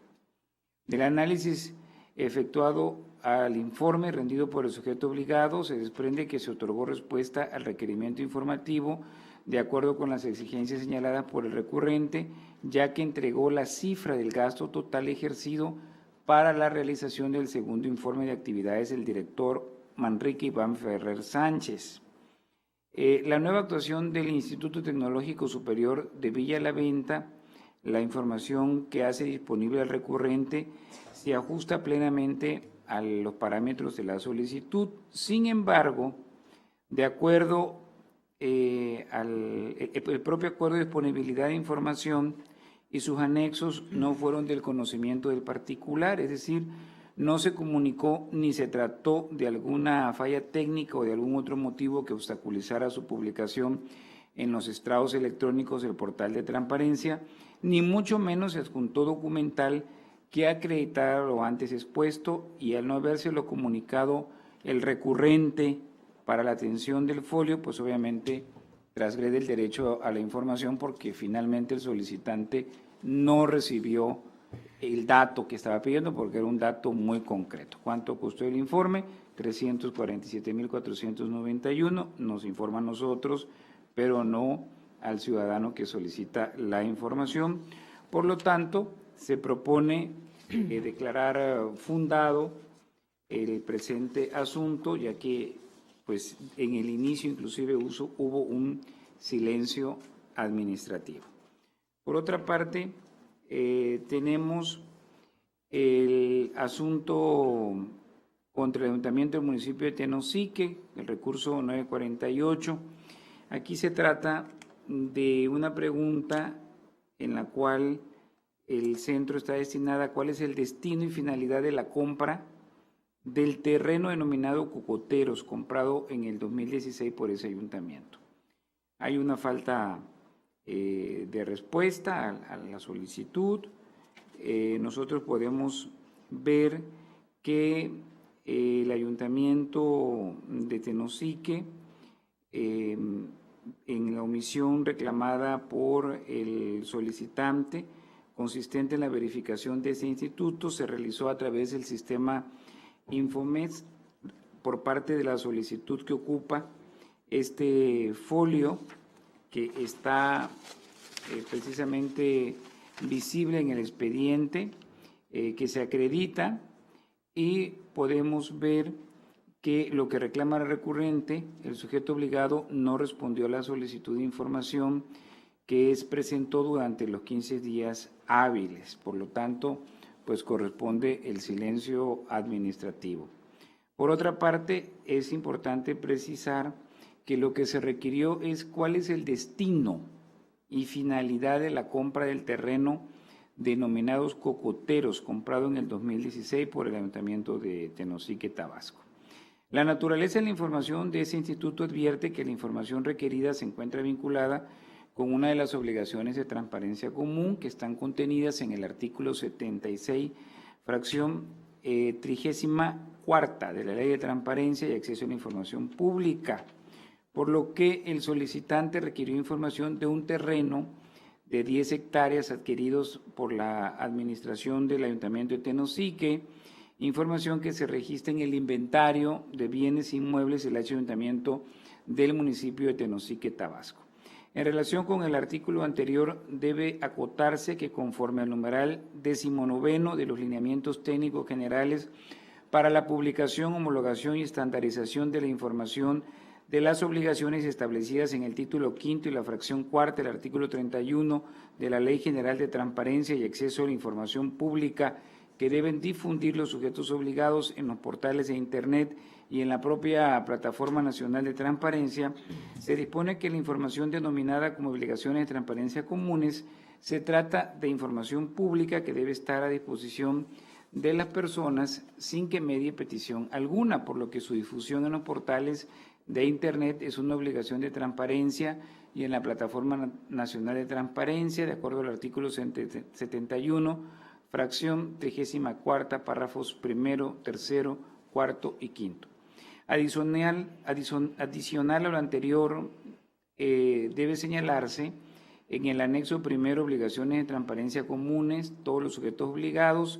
[SPEAKER 1] Del análisis efectuado al informe rendido por el sujeto obligado, se desprende que se otorgó respuesta al requerimiento informativo de acuerdo con las exigencias señaladas por el recurrente, ya que entregó la cifra del gasto total ejercido para la realización del segundo informe de actividades del director Manrique Iván Ferrer Sánchez. La nueva actuación del Instituto Tecnológico Superior de Villa La Venta, la información que hace disponible al recurrente se ajusta plenamente a los parámetros de la solicitud. Sin embargo, de acuerdo el propio acuerdo de disponibilidad de información y sus anexos no fueron del conocimiento del particular, es decir, no se comunicó ni se trató de alguna falla técnica o de algún otro motivo que obstaculizara su publicación en los estrados electrónicos del portal de transparencia, ni mucho menos se adjuntó documental que acreditara lo antes expuesto, y al no habérselo comunicado el recurrente para la atención del folio, pues obviamente transgrede el derecho a la información porque finalmente el solicitante no recibió el dato que estaba pidiendo porque era un dato muy concreto. ¿Cuánto costó el informe? 347,491, nos informa a nosotros, pero no al ciudadano que solicita la información. Por lo tanto, se propone declarar fundado el presente asunto, ya que pues en el inicio inclusive hubo un silencio administrativo. Por otra parte, tenemos el asunto contra el Ayuntamiento del municipio de Tenosique, el recurso 948. Aquí se trata de una pregunta en la cual el centro está destinada a cuál es el destino y finalidad de la compra del terreno denominado Cocoteros, comprado en el 2016 por ese ayuntamiento. Hay una falta de respuesta a la solicitud. Nosotros podemos ver que el ayuntamiento de Tenosique, en la omisión reclamada por el solicitante, consistente en la verificación de ese instituto, se realizó a través del sistema Infomex por parte de la solicitud que ocupa este folio, que está precisamente visible en el expediente, que se acredita, y podemos ver que lo que reclama el recurrente, el sujeto obligado no respondió a la solicitud de información que presentó durante los 15 días hábiles. Por lo tanto, pues corresponde el silencio administrativo. Por otra parte, es importante precisar que lo que se requirió es cuál es el destino y finalidad de la compra del terreno denominados Cocoteros, comprado en el 2016 por el Ayuntamiento de Tenosique, Tabasco. La naturaleza de la información de ese instituto advierte que la información requerida se encuentra vinculada con una de las obligaciones de transparencia común que están contenidas en el artículo 76, fracción 34 de la Ley de Transparencia y Acceso a la Información Pública, por lo que el solicitante requirió información de un terreno de 10 hectáreas adquiridos por la administración del Ayuntamiento de Tenosique, información que se registra en el inventario de bienes inmuebles del Ayuntamiento del municipio de Tenosique, Tabasco. En relación con el artículo anterior, debe acotarse que conforme al numeral 19 de los lineamientos técnicos generales para la publicación, homologación y estandarización de la información de las obligaciones establecidas en el título quinto y la fracción cuarta del artículo 31 de la Ley General de Transparencia y Acceso a la Información Pública, que deben difundir los sujetos obligados en los portales de Internet y en la propia Plataforma Nacional de Transparencia, se dispone que la información denominada como obligaciones de transparencia comunes se trata de información pública que debe estar a disposición de las personas sin que medie petición alguna, por lo que su difusión en los portales de Internet es una obligación de transparencia y en la Plataforma Nacional de Transparencia, de acuerdo al artículo 71, fracción 34, párrafos primero, tercero, cuarto y quinto. Adicional a lo anterior, debe señalarse en el anexo primero, obligaciones de transparencia comunes, todos los sujetos obligados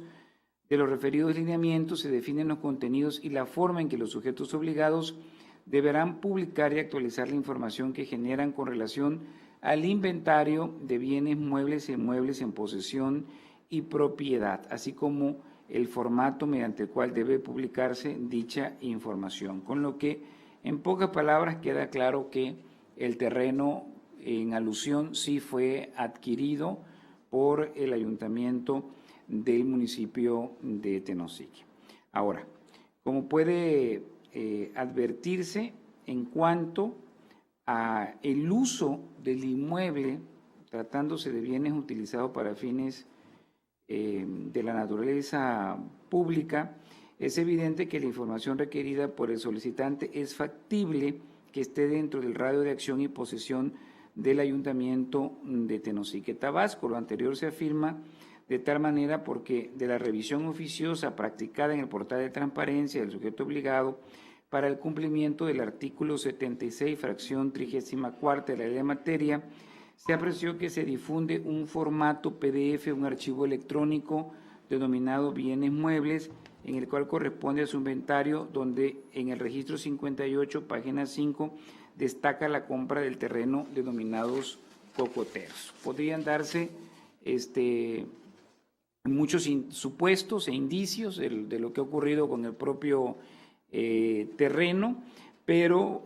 [SPEAKER 1] de los referidos lineamientos se definen los contenidos y la forma en que los sujetos obligados deberán publicar y actualizar la información que generan con relación al inventario de bienes muebles e inmuebles en posesión y propiedad, así como el formato mediante el cual debe publicarse dicha información. Con lo que, en pocas palabras, queda claro que el terreno en alusión sí fue adquirido por el ayuntamiento del municipio de Tenosique. Ahora, como puede advertirse, en cuanto a el uso del inmueble, tratándose de bienes utilizados para fines de la naturaleza pública, es evidente que la información requerida por el solicitante es factible que esté dentro del radio de acción y posesión del Ayuntamiento de Tenosique, Tabasco. Lo anterior se afirma de tal manera porque de la revisión oficiosa practicada en el portal de transparencia del sujeto obligado para el cumplimiento del artículo 76, fracción 34 de la ley de materia, se apreció que se difunde un formato PDF, un archivo electrónico denominado bienes muebles, en el cual corresponde a su inventario, donde en el registro 58, página 5, destaca la compra del terreno denominados cocoteros. Podrían darse muchos supuestos e indicios de lo que ha ocurrido con el propio terreno, pero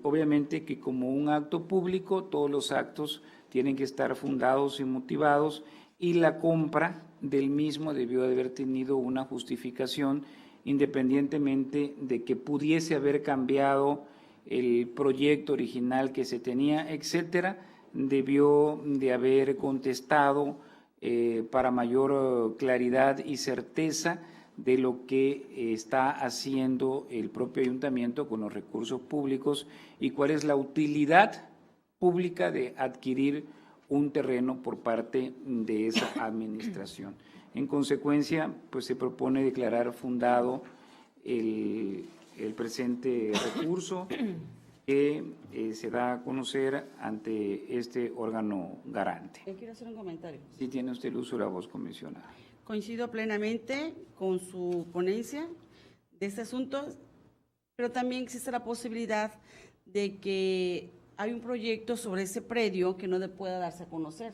[SPEAKER 1] obviamente que como un acto público, todos los actos tienen que estar fundados y motivados, y la compra del mismo debió de haber tenido una justificación, independientemente de que pudiese haber cambiado el proyecto original que se tenía, etcétera, debió de haber contestado para mayor claridad y certeza de lo que está haciendo el propio ayuntamiento con los recursos públicos y cuál es la utilidad pública de adquirir un terreno por parte de esa administración. En consecuencia, pues se propone declarar fundado el presente recurso que se da a conocer ante este órgano garante.
[SPEAKER 4] Quiero hacer un comentario.
[SPEAKER 1] Sí, tiene usted el uso de la voz, comisionada.
[SPEAKER 4] Coincido plenamente con su ponencia de este asunto, pero también existe la posibilidad de que hay un proyecto sobre ese predio que no pueda darse a conocer.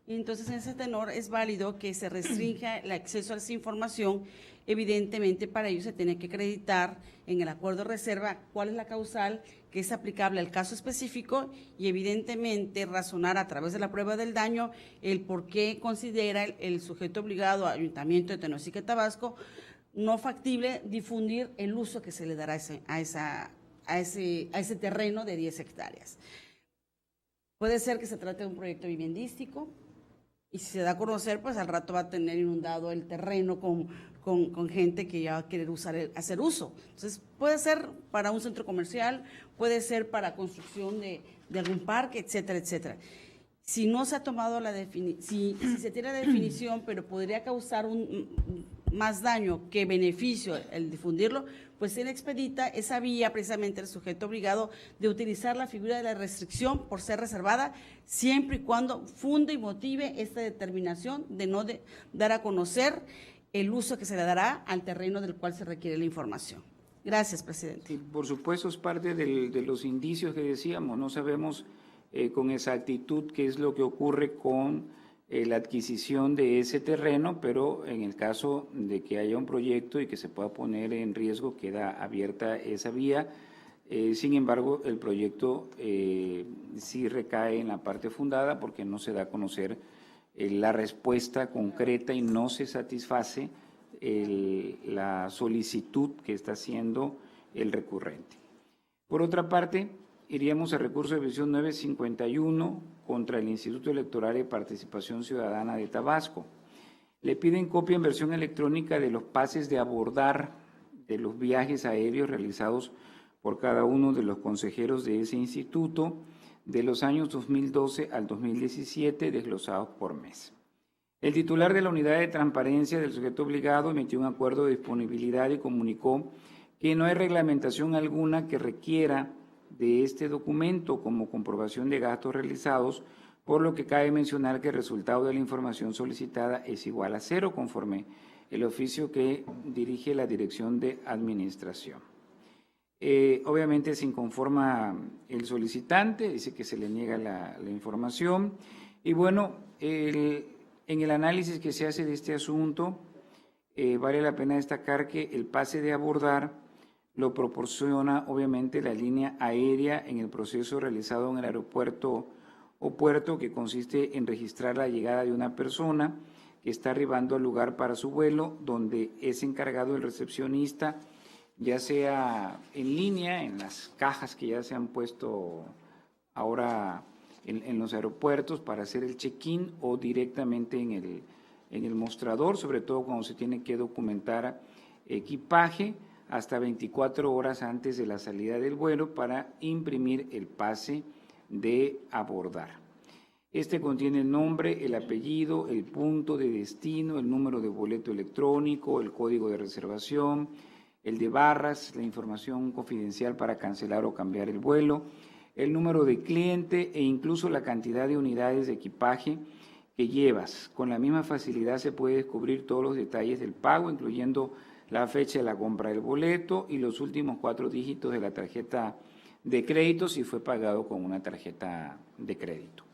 [SPEAKER 4] Y entonces, en ese tenor, es válido que se restrinja el acceso a esa información. Evidentemente, para ello se tiene que acreditar en el acuerdo de reserva cuál es la causal que es aplicable al caso específico y, evidentemente, razonar a través de la prueba del daño el por qué considera el sujeto obligado, Ayuntamiento de Tenosique, Tabasco, no factible difundir el uso que se le dará a ese terreno de 10 hectáreas. Puede ser que se trate de un proyecto viviendístico y si se da a conocer, pues al rato va a tener inundado el terreno con gente que ya va a querer hacer uso. Entonces, puede ser para un centro comercial, puede ser para construcción de algún parque, etcétera, etcétera. Si no se ha tomado si se tiene la definición, pero podría causar más daño que beneficio el difundirlo, pues se le expedita esa vía precisamente el sujeto obligado de utilizar la figura de la restricción por ser reservada, siempre y cuando funde y motive esta determinación de no dar a conocer el uso que se le dará al terreno del cual se requiere la información. Gracias, presidente.
[SPEAKER 1] Sí, por supuesto, es parte de los indicios que decíamos. No sabemos con exactitud qué es lo que ocurre con la adquisición de ese terreno, pero en el caso de que haya un proyecto y que se pueda poner en riesgo, queda abierta esa vía. Sin embargo, el proyecto sí recae en la parte fundada porque no se da a conocer la respuesta concreta y no se satisface la solicitud que está haciendo el recurrente. Por otra parte, iríamos a recurso de revisión 951 contra el Instituto Electoral de Participación Ciudadana de Tabasco. Le piden copia en versión electrónica de los pases de abordar de los viajes aéreos realizados por cada uno de los consejeros de ese instituto de los años 2012 al 2017, desglosados por mes. El titular de la Unidad de Transparencia del sujeto obligado emitió un acuerdo de disponibilidad y comunicó que no hay reglamentación alguna que requiera de este documento como comprobación de gastos realizados, por lo que cabe mencionar que el resultado de la información solicitada es igual a 0, conforme el oficio que dirige la Dirección de Administración. Obviamente se inconforma el solicitante, dice que se le niega la información y bueno, en el análisis que se hace de este asunto, vale la pena destacar que el pase de abordar lo proporciona obviamente la línea aérea en el proceso realizado en el aeropuerto o puerto, que consiste en registrar la llegada de una persona que está arribando al lugar para su vuelo, donde es encargado el recepcionista, ya sea en línea, en las cajas que ya se han puesto ahora en los aeropuertos para hacer el check-in, o directamente en el mostrador, sobre todo cuando se tiene que documentar equipaje, hasta 24 horas antes de la salida del vuelo para imprimir el pase de abordar. Este contiene el nombre, el apellido, el punto de destino, el número de boleto electrónico, el código de reservación, el de barras, la información confidencial para cancelar o cambiar el vuelo, el número de cliente e incluso la cantidad de unidades de equipaje que llevas. Con la misma facilidad se puede descubrir todos los detalles del pago, incluyendo la fecha de la compra del boleto y los últimos 4 dígitos de la tarjeta de crédito si fue pagado con una tarjeta de crédito.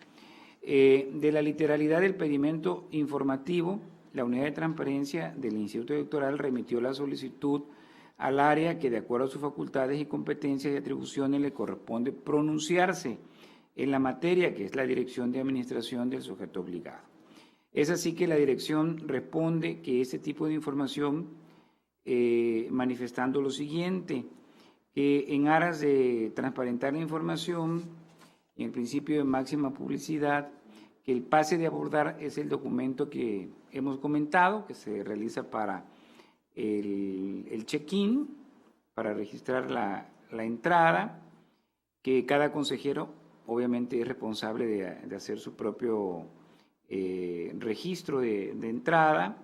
[SPEAKER 1] De la literalidad del pedimento informativo, la Unidad de Transparencia del Instituto Electoral remitió la solicitud al área que, de acuerdo a sus facultades y competencias y atribuciones, le corresponde pronunciarse en la materia, que es la Dirección de Administración del sujeto obligado. Es así que la dirección responde que este tipo de información, manifestando lo siguiente, que en aras de transparentar la información y el principio de máxima publicidad, que el pase de abordar es el documento que hemos comentado, que se realiza para el check-in, para registrar la entrada, que cada consejero obviamente es responsable de hacer su propio registro de entrada,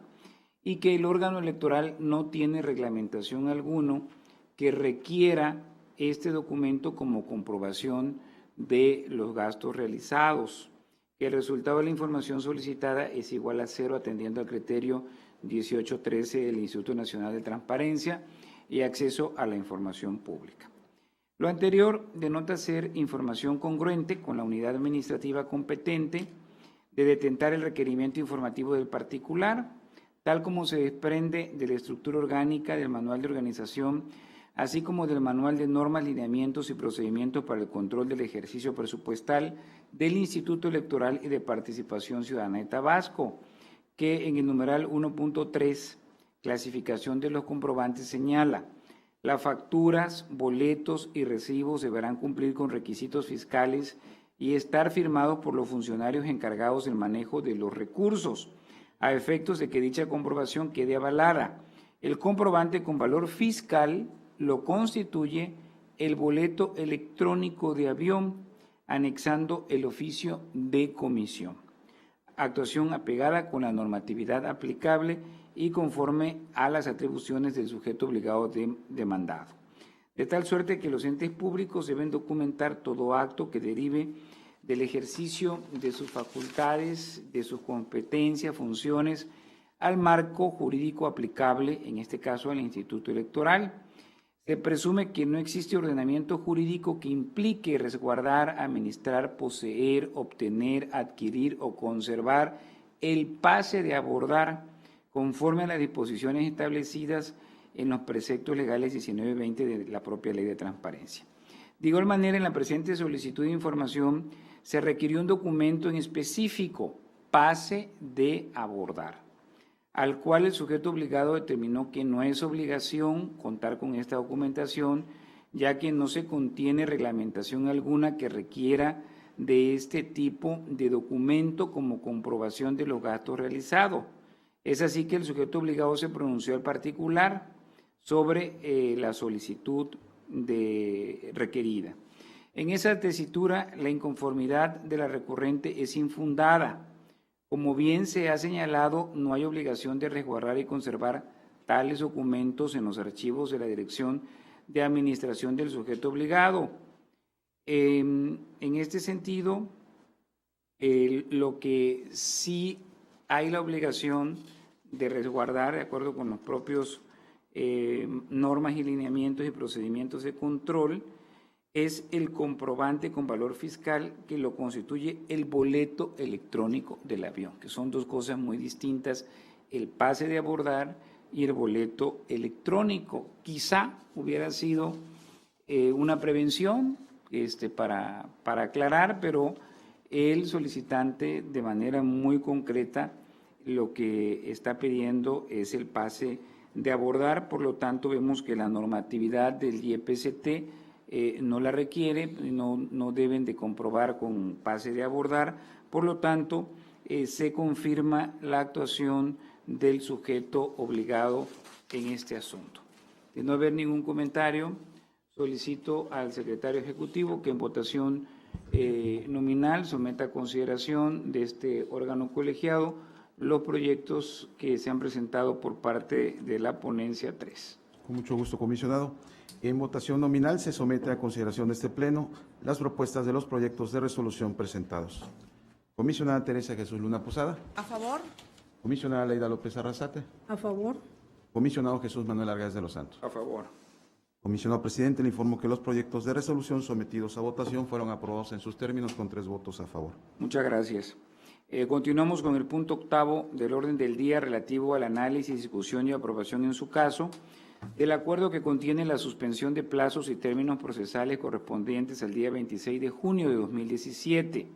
[SPEAKER 1] y que el órgano electoral no tiene reglamentación alguno que requiera este documento como comprobación de los gastos realizados, que el resultado de la información solicitada es igual a 0 atendiendo al criterio 1813 del Instituto Nacional de Transparencia y Acceso a la Información Pública. Lo anterior denota ser información congruente con la unidad administrativa competente de detentar el requerimiento informativo del particular, tal como se desprende de la estructura orgánica del Manual de Organización, así como del Manual de Normas, Lineamientos y Procedimientos para el Control del Ejercicio Presupuestal del Instituto Electoral y de Participación Ciudadana de Tabasco, que en el numeral 1.3, clasificación de los comprobantes, señala: las facturas, boletos y recibos deberán cumplir con requisitos fiscales y estar firmados por los funcionarios encargados del manejo de los recursos, a efectos de que dicha comprobación quede avalada. El comprobante con valor fiscal lo constituye el boleto electrónico de avión, anexando el oficio de comisión. Actuación apegada con la normatividad aplicable y conforme a las atribuciones del sujeto obligado demandado. De tal suerte que los entes públicos deben documentar todo acto que derive del ejercicio de sus facultades, de sus competencias, funciones, al marco jurídico aplicable, en este caso al Instituto Electoral. Se presume que no existe ordenamiento jurídico que implique resguardar, administrar, poseer, obtener, adquirir o conservar el pase de abordar conforme a las disposiciones establecidas en los preceptos legales 19 y 20 de la propia Ley de Transparencia. De igual manera, en la presente solicitud de información se requirió un documento en específico, pase de abordar, al cual el sujeto obligado determinó que no es obligación contar con esta documentación, ya que no se contiene reglamentación alguna que requiera de este tipo de documento como comprobación de los gastos realizados. Es así que el sujeto obligado se pronunció al particular sobre la solicitud requerida. En esa tesitura, la inconformidad de la recurrente es infundada. Como bien se ha señalado, no hay obligación de resguardar y conservar tales documentos en los archivos de la Dirección de Administración del sujeto obligado. En este sentido, lo que sí hay la obligación de resguardar, de acuerdo con los propios normas y lineamientos y procedimientos de control, es el comprobante con valor fiscal, que lo constituye el boleto electrónico del avión, que son dos cosas muy distintas, el pase de abordar y el boleto electrónico. Quizá hubiera sido una prevención para aclarar, pero el solicitante de manera muy concreta lo que está pidiendo es el pase de abordar, por lo tanto vemos que la normatividad del IEPCT no la requiere, no deben de comprobar con pase de abordar, por lo tanto se confirma la actuación del sujeto obligado en este asunto. De no haber ningún comentario, solicito al secretario ejecutivo que en votación nominal someta a consideración de este órgano colegiado los proyectos que se han presentado por parte de la ponencia 3.
[SPEAKER 2] Con mucho gusto, comisionado. En votación nominal se somete a consideración de este Pleno las propuestas de los proyectos de resolución presentados. Comisionada Teresa Jesús Luna Posada.
[SPEAKER 4] A favor.
[SPEAKER 2] Comisionada Leida López Arrasate.
[SPEAKER 3] A favor.
[SPEAKER 2] Comisionado Jesús Manuel Argáez de los Santos.
[SPEAKER 1] A favor.
[SPEAKER 2] Comisionado presidente, le informo que los proyectos de resolución sometidos a votación fueron aprobados en sus términos con 3 votos a favor.
[SPEAKER 1] Muchas gracias. Continuamos con el punto octavo del orden del día relativo al análisis, discusión y aprobación en su caso del acuerdo que contiene la suspensión de plazos y términos procesales correspondientes al día 26 de junio de 2017.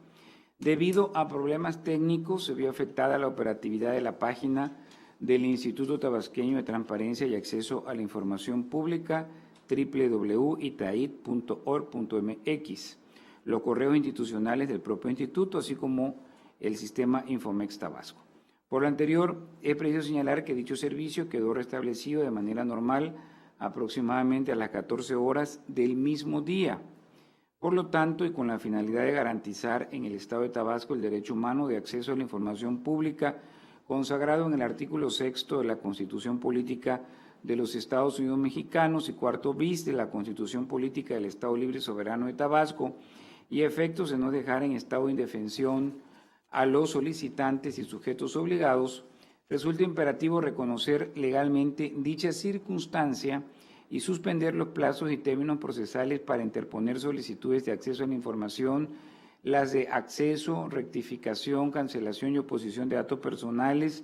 [SPEAKER 1] Debido a problemas técnicos, se vio afectada la operatividad de la página del Instituto Tabasqueño de Transparencia y Acceso a la Información Pública, www.itait.org.mx, los correos institucionales del propio instituto, así como el sistema Infomex Tabasco. Por lo anterior, es preciso señalar que dicho servicio quedó restablecido de manera normal aproximadamente a las 14 horas del mismo día. Por lo tanto, y con la finalidad de garantizar en el Estado de Tabasco el derecho humano de acceso a la información pública consagrado en el artículo 6 de la Constitución Política de los Estados Unidos Mexicanos y cuarto bis de la Constitución Política del Estado Libre y Soberano de Tabasco, y efectos de no dejar en estado de indefensión a los solicitantes y sujetos obligados, resulta imperativo reconocer legalmente dicha circunstancia y suspender los plazos y términos procesales para interponer solicitudes de acceso a la información, las de acceso, rectificación, cancelación y oposición de datos personales,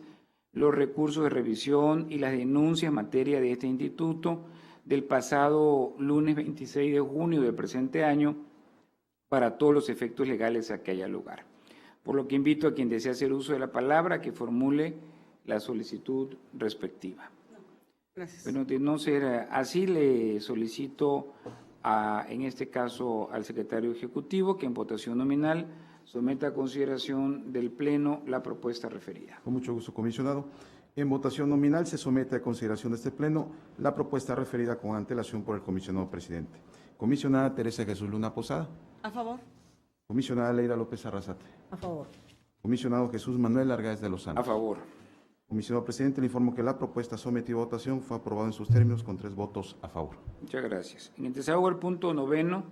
[SPEAKER 1] los recursos de revisión y las denuncias en materia de este instituto del pasado lunes 26 de junio del presente año para todos los efectos legales a que haya lugar. Por lo que invito a quien desea hacer uso de la palabra que formule la solicitud respectiva.
[SPEAKER 4] Gracias.
[SPEAKER 1] Bueno, de no ser así, le solicito en este caso al secretario ejecutivo que en votación nominal someta a consideración del Pleno la propuesta referida.
[SPEAKER 2] Con mucho gusto, comisionado. En votación nominal se somete a consideración de este Pleno la propuesta referida con antelación por el comisionado presidente. Comisionada Teresa Jesús Luna Posada.
[SPEAKER 4] A favor.
[SPEAKER 2] Comisionada Leida López Arrasate.
[SPEAKER 3] A favor.
[SPEAKER 2] Comisionado Jesús Manuel Argáez de los Santos.
[SPEAKER 1] A favor.
[SPEAKER 2] Comisionado presidente, le informo que la propuesta sometida a votación fue aprobada en sus términos con 3 votos a favor.
[SPEAKER 1] Muchas gracias. En el desahogo del punto noveno,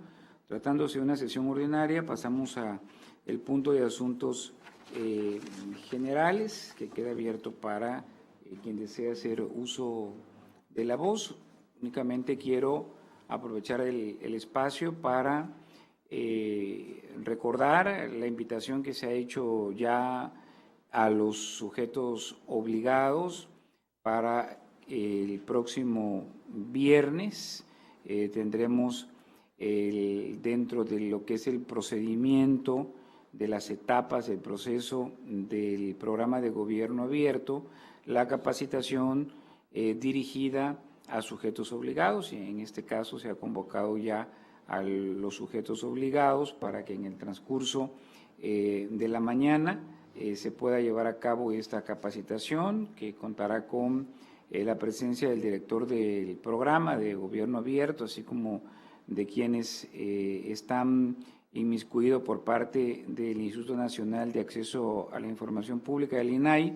[SPEAKER 1] tratándose de una sesión ordinaria, pasamos a el punto de asuntos generales, que queda abierto para quien desea hacer uso de la voz. Únicamente quiero aprovechar el espacio para recordar la invitación que se ha hecho ya a los sujetos obligados para el próximo viernes. Tendremos dentro de lo que es el procedimiento de las etapas del proceso del programa de gobierno abierto, la capacitación dirigida a sujetos obligados, y en este caso se ha convocado ya a los sujetos obligados para que en el transcurso de la mañana se pueda llevar a cabo esta capacitación, que contará con la presencia del director del programa de gobierno abierto, así como de quienes están inmiscuidos por parte del Instituto Nacional de Acceso a la Información Pública, del INAI,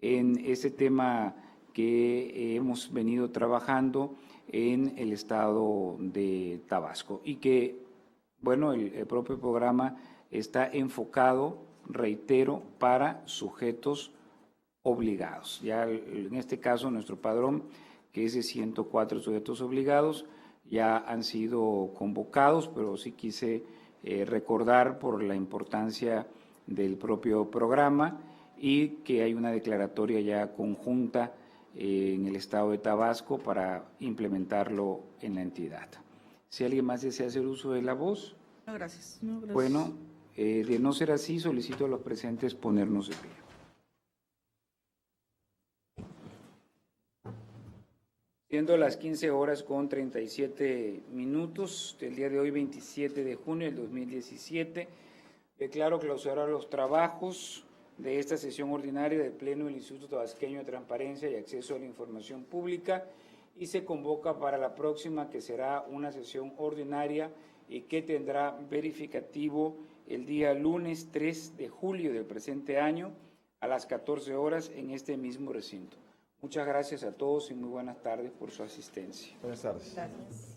[SPEAKER 1] en este tema que hemos venido trabajando en el estado de Tabasco y que, bueno, el propio programa está enfocado, reitero, para sujetos obligados. Ya en este caso nuestro padrón, que es de 104 sujetos obligados, ya han sido convocados, pero sí quise recordar por la importancia del propio programa y que hay una declaratoria ya conjunta en el estado de Tabasco para implementarlo en la entidad. Si alguien más desea hacer uso de la voz,
[SPEAKER 4] No, gracias.
[SPEAKER 3] No, gracias.
[SPEAKER 1] bueno, de no ser así, solicito a los presentes ponernos de pie. Siendo las 15:37 del día de hoy, 27 de junio del 2017, declaro clausurados los trabajos de esta sesión ordinaria del Pleno del Instituto Tabasqueño de Transparencia y Acceso a la Información Pública y se convoca para la próxima, que será una sesión ordinaria y que tendrá verificativo el día lunes 3 de julio del presente año a las 14 horas en este mismo recinto. Muchas gracias a todos y muy buenas tardes por su asistencia.
[SPEAKER 2] Buenas tardes.
[SPEAKER 3] Gracias.